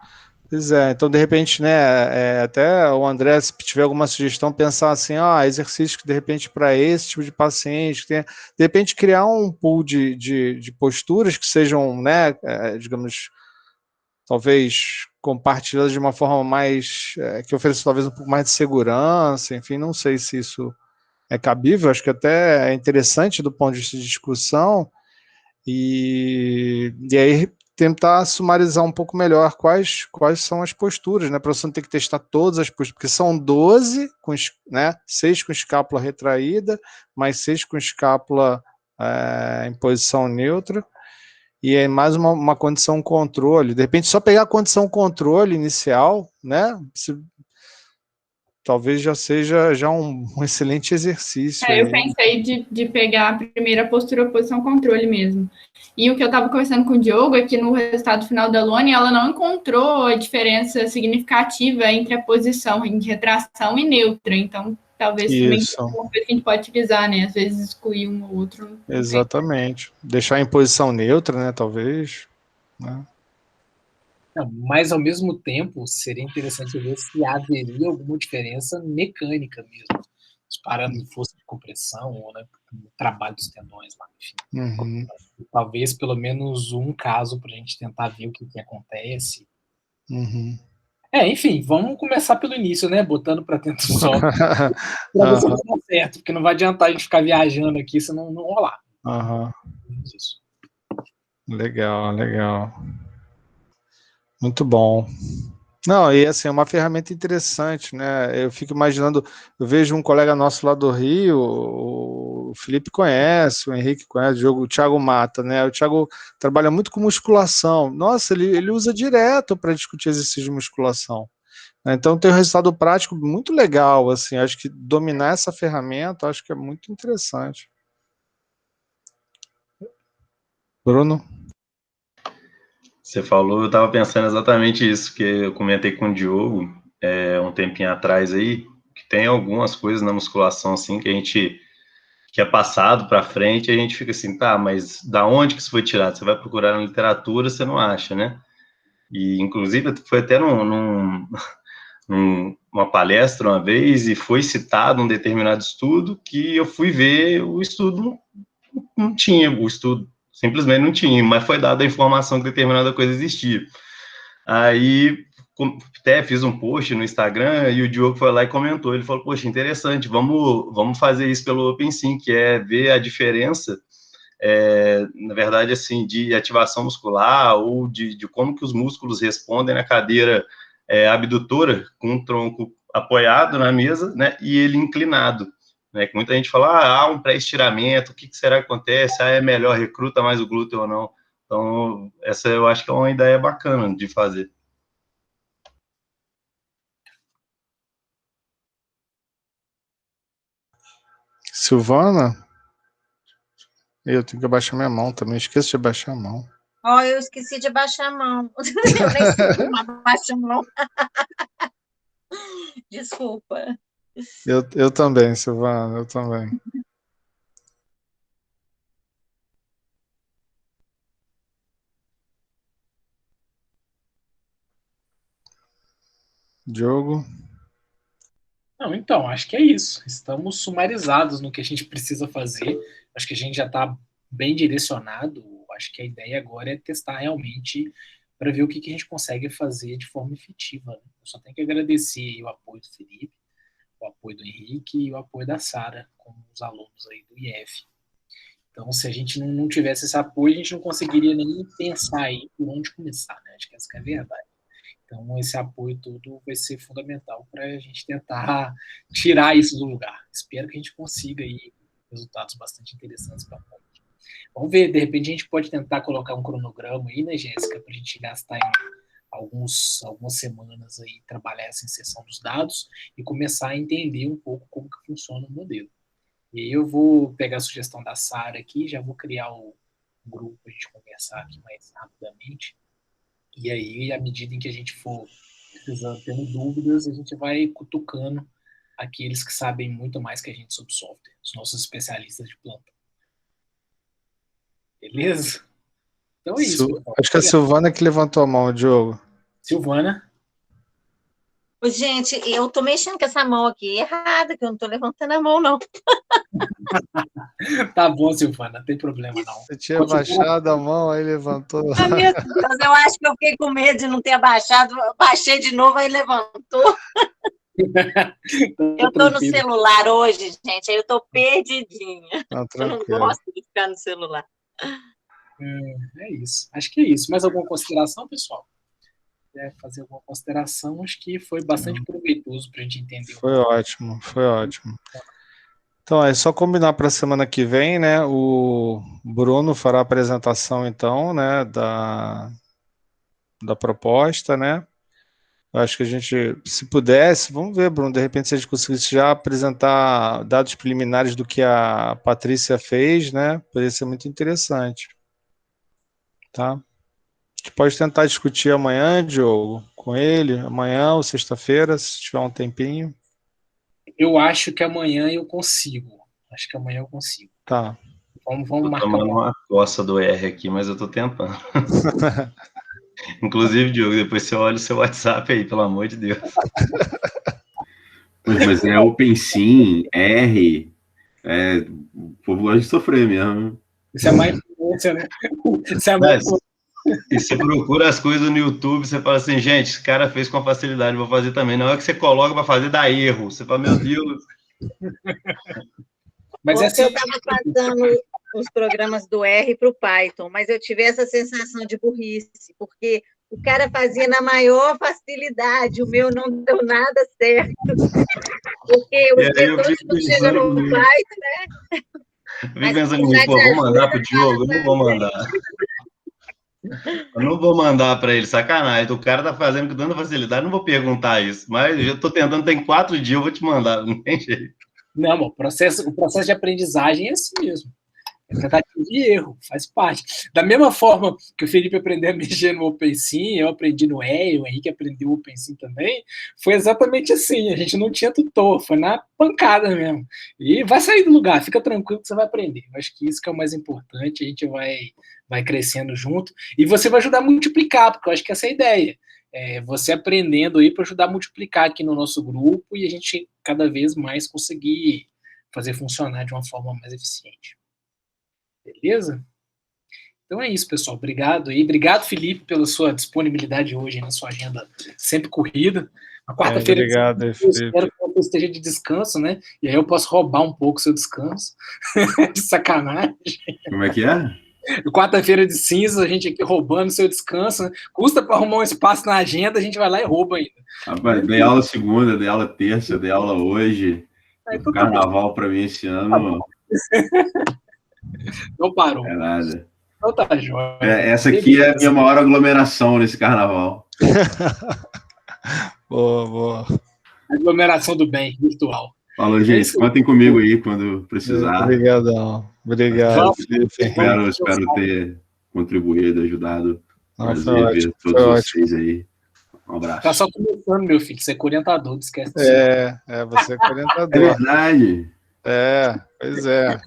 Pois então de repente, né, até o André, se tiver alguma sugestão, pensar assim, exercício que de repente para esse tipo de paciente, de repente criar um pool de posturas que sejam, né, digamos, talvez compartilhadas de uma forma mais, que ofereça talvez um pouco mais de segurança, enfim, não sei se isso é cabível, acho que até é interessante do ponto de vista de discussão, e aí tentar sumarizar um pouco melhor quais são as posturas, né, para você não ter que testar todas as posturas, porque são 12, né, 6 com escápula retraída, mais 6 com escápula em posição neutra, e aí mais uma condição controle, de repente só pegar a condição controle inicial, né, talvez já seja um excelente exercício. Eu pensei de pegar a primeira postura, posição controle mesmo. E o que eu estava conversando com o Diogo é que no resultado final da Luane, ela não encontrou a diferença significativa entre a posição de retração e neutra. Então, talvez também seja uma coisa que a gente pode utilizar, né? Às vezes excluir um ou outro. Exatamente. Deixar em posição neutra, né? Talvez. Né? Não, mas, ao mesmo tempo, seria interessante ver se haveria alguma diferença mecânica mesmo. Os parâmetros de força de compressão, ou, né, o trabalho dos tendões lá, enfim. Talvez pelo menos um caso para a gente tentar ver o que acontece. Enfim, vamos começar pelo início, né? Botando para dentro do sol. Para ver se dá certo, porque não vai adiantar a gente ficar viajando aqui se não rolar. Isso. Legal. Muito bom. Não, e assim, é uma ferramenta interessante, né? Eu fico imaginando, eu vejo um colega nosso lá do Rio, o Felipe conhece, o Henrique conhece, o Thiago Mata, né? O Thiago trabalha muito com musculação. Nossa, ele usa direto para discutir exercícios de musculação. Então tem um resultado prático muito legal, assim, acho que dominar essa ferramenta, acho que é muito interessante. Bruno? Você falou, eu estava pensando exatamente isso, que eu comentei com o Diogo um tempinho atrás aí, que tem algumas coisas na musculação, assim, que a gente, que é passado para frente, e a gente fica assim, tá, mas da onde que isso foi tirado? Você vai procurar na literatura, você não acha, né? E, inclusive, foi até numa uma palestra uma vez e foi citado um determinado estudo que eu fui ver, o estudo não tinha, o estudo simplesmente não tinha, mas foi dada a informação que determinada coisa existia. Aí, até fiz um post no Instagram e o Diogo foi lá e comentou, ele falou, poxa, interessante, vamos fazer isso pelo OpenSim, que é ver a diferença, na verdade, assim, de ativação muscular ou de como que os músculos respondem na cadeira abdutora, com o tronco apoiado na mesa, né, e ele inclinado, né, que muita gente fala, há um pré-estiramento, o que será que acontece? É melhor recruta mais o glúteo ou não? Então, essa eu acho que é uma ideia bacana de fazer. Silvana? Eu tenho que abaixar minha mão também, esqueço de abaixar a mão. Eu esqueci de abaixar a mão. Eu nem sei como abaixa a mão. Desculpa. Eu também, Silvana, eu também. Diogo? Não, então, acho que é isso. Estamos sumarizados no que a gente precisa fazer. Acho que a gente já está bem direcionado. Acho que a ideia agora é testar realmente para ver o que a gente consegue fazer de forma efetiva. Eu só tenho que agradecer o apoio do Felipe, o apoio do Henrique e o apoio da Sara, com os alunos aí do IF. Então, se a gente não tivesse esse apoio, a gente não conseguiria nem pensar aí por onde começar, né? Acho que essa que é a verdade. Então, esse apoio todo vai ser fundamental para a gente tentar tirar isso do lugar. Espero que a gente consiga aí resultados bastante interessantes para a gente. Vamos ver, de repente a gente pode tentar colocar um cronograma aí, né, Jéssica, para a gente gastar em algumas semanas aí, trabalhar essa inserção dos dados e começar a entender um pouco como que funciona o modelo. E aí eu vou pegar a sugestão da Sara aqui, já vou criar o grupo para a gente conversar aqui mais rapidamente. E aí, à medida em que a gente for precisando, tendo dúvidas, a gente vai cutucando aqueles que sabem muito mais que a gente sobre software, os nossos especialistas de planta. Beleza? Então é isso, pessoal. Acho que é a Silvana que levantou a mão, Diogo. Silvana? Gente, eu tô mexendo com essa mão aqui errada, que eu não tô levantando a mão, não. Tá bom, Silvana, não tem problema, não. Você tinha baixado a mão, aí levantou. Meu Deus, eu acho que eu fiquei com medo de não ter abaixado, baixei de novo, aí levantou. Eu tô no celular hoje, gente, aí eu tô perdidinha. Eu não gosto de ficar no celular. É isso, acho que é isso. Mais alguma consideração, pessoal? Quer fazer alguma consideração? Acho que foi bastante proveitoso para a gente entender. Foi ótimo, foi ótimo. Então, é só combinar para a semana que vem, né? O Bruno fará a apresentação, então, né? Da proposta, né? Eu acho que a gente, se pudesse, vamos ver, Bruno, de repente se a gente conseguisse já apresentar dados preliminares do que a Patrícia fez, né? Poderia ser muito interessante. Tá? A gente pode tentar discutir amanhã, Diogo, com ele, amanhã ou sexta-feira, se tiver um tempinho. Eu acho que amanhã eu consigo. Acho que amanhã eu consigo. Tá. Vamos marcar. Tô tomando uma coça do R aqui, mas eu tô tentando. Inclusive, Diogo, depois você olha o seu WhatsApp aí, pelo amor de Deus. Mas é OpenSim, R, o povo gosta de sofrer mesmo. Isso é mais influência, né? Isso é mais E você procura as coisas no YouTube, você fala assim, gente, esse cara fez com facilidade, vou fazer também. Na hora que você coloca para fazer, dá erro. Você fala, meu Deus. Mas assim, eu estava passando os programas do R para o Python, mas eu tive essa sensação de burrice, porque o cara fazia na maior facilidade, o meu não deu nada certo. Porque os vetores não chegam no Python, né? Eu vim pensando, pô, vou mandar para o Diogo? Eu não vou mandar. Eu não vou mandar para ele, sacanagem. O cara tá fazendo com tanta facilidade, não vou perguntar isso. Mas eu já estou tentando, tem 4 dias, eu vou te mandar, não tem jeito. Não, o processo de aprendizagem é assim mesmo. É tentativa de erro, faz parte. Da mesma forma que o Felipe aprendeu a mexer no OpenSim, eu aprendi no R, o Henrique aprendeu o OpenSim também, foi exatamente assim, a gente não tinha tutor, foi na pancada mesmo. E vai sair do lugar, fica tranquilo que você vai aprender. Eu acho que isso que é o mais importante, a gente vai crescendo junto, e você vai ajudar a multiplicar, porque eu acho que essa é a ideia. você aprendendo aí para ajudar a multiplicar aqui no nosso grupo e a gente cada vez mais conseguir fazer funcionar de uma forma mais eficiente. Beleza? Então é isso, pessoal. Obrigado aí. Obrigado, Felipe, pela sua disponibilidade hoje na sua agenda sempre corrida. A quarta-feira obrigado, eu espero que você esteja de descanso, né? E aí eu posso roubar um pouco o seu descanso. De sacanagem. Como é que é? Quarta-feira de cinza, a gente aqui roubando o seu descanso, né? Custa para arrumar um espaço na agenda, a gente vai lá e rouba ainda. Rapaz, dei aula segunda, dei aula terça, dei aula hoje. O carnaval para mim esse ano. Não parou. É nada. Então tá, jóia. Essa aqui é a minha maior aglomeração nesse carnaval. Boa. Aglomeração do bem, virtual. Falou, gente. Contem comigo aí quando precisar. Obrigadão. Obrigado, Felipe. Espero ter contribuído, ajudado. Prazer ver todos vocês aí. Um abraço. Tá só começando, meu filho. Você é orientador, não esquece disso. Você é orientador. É verdade. Pois é.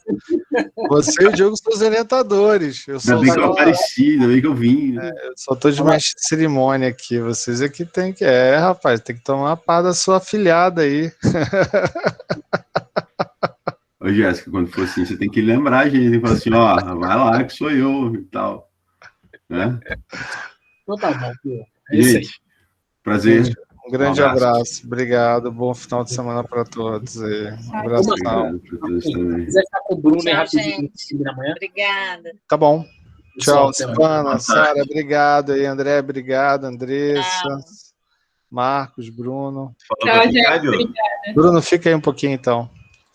Você e o Diogo são os orientadores. Ainda bem que eu apareci, ainda bem que eu vim. Eu só tô de mestre de cerimônia aqui. Vocês aqui tem que... rapaz, tem que tomar a pá da sua afilhada aí. Ô, Jéssica, quando for assim, você tem que lembrar a gente. Tem que falar assim, vai lá que sou eu e tal. Né? Então tá bom, pô. Gente, prazer. Um grande abraço. Obrigado. Bom final de semana para todos. Um abraço. Se quiser ficar com o Bruno aí rapidinho da manhã. Obrigada. Tá bom. Tchau, Silvana, Sara, obrigado aí, André, obrigado, Andressa, Marcos, Bruno. Tchau, gente. Bruno, fica aí um pouquinho então.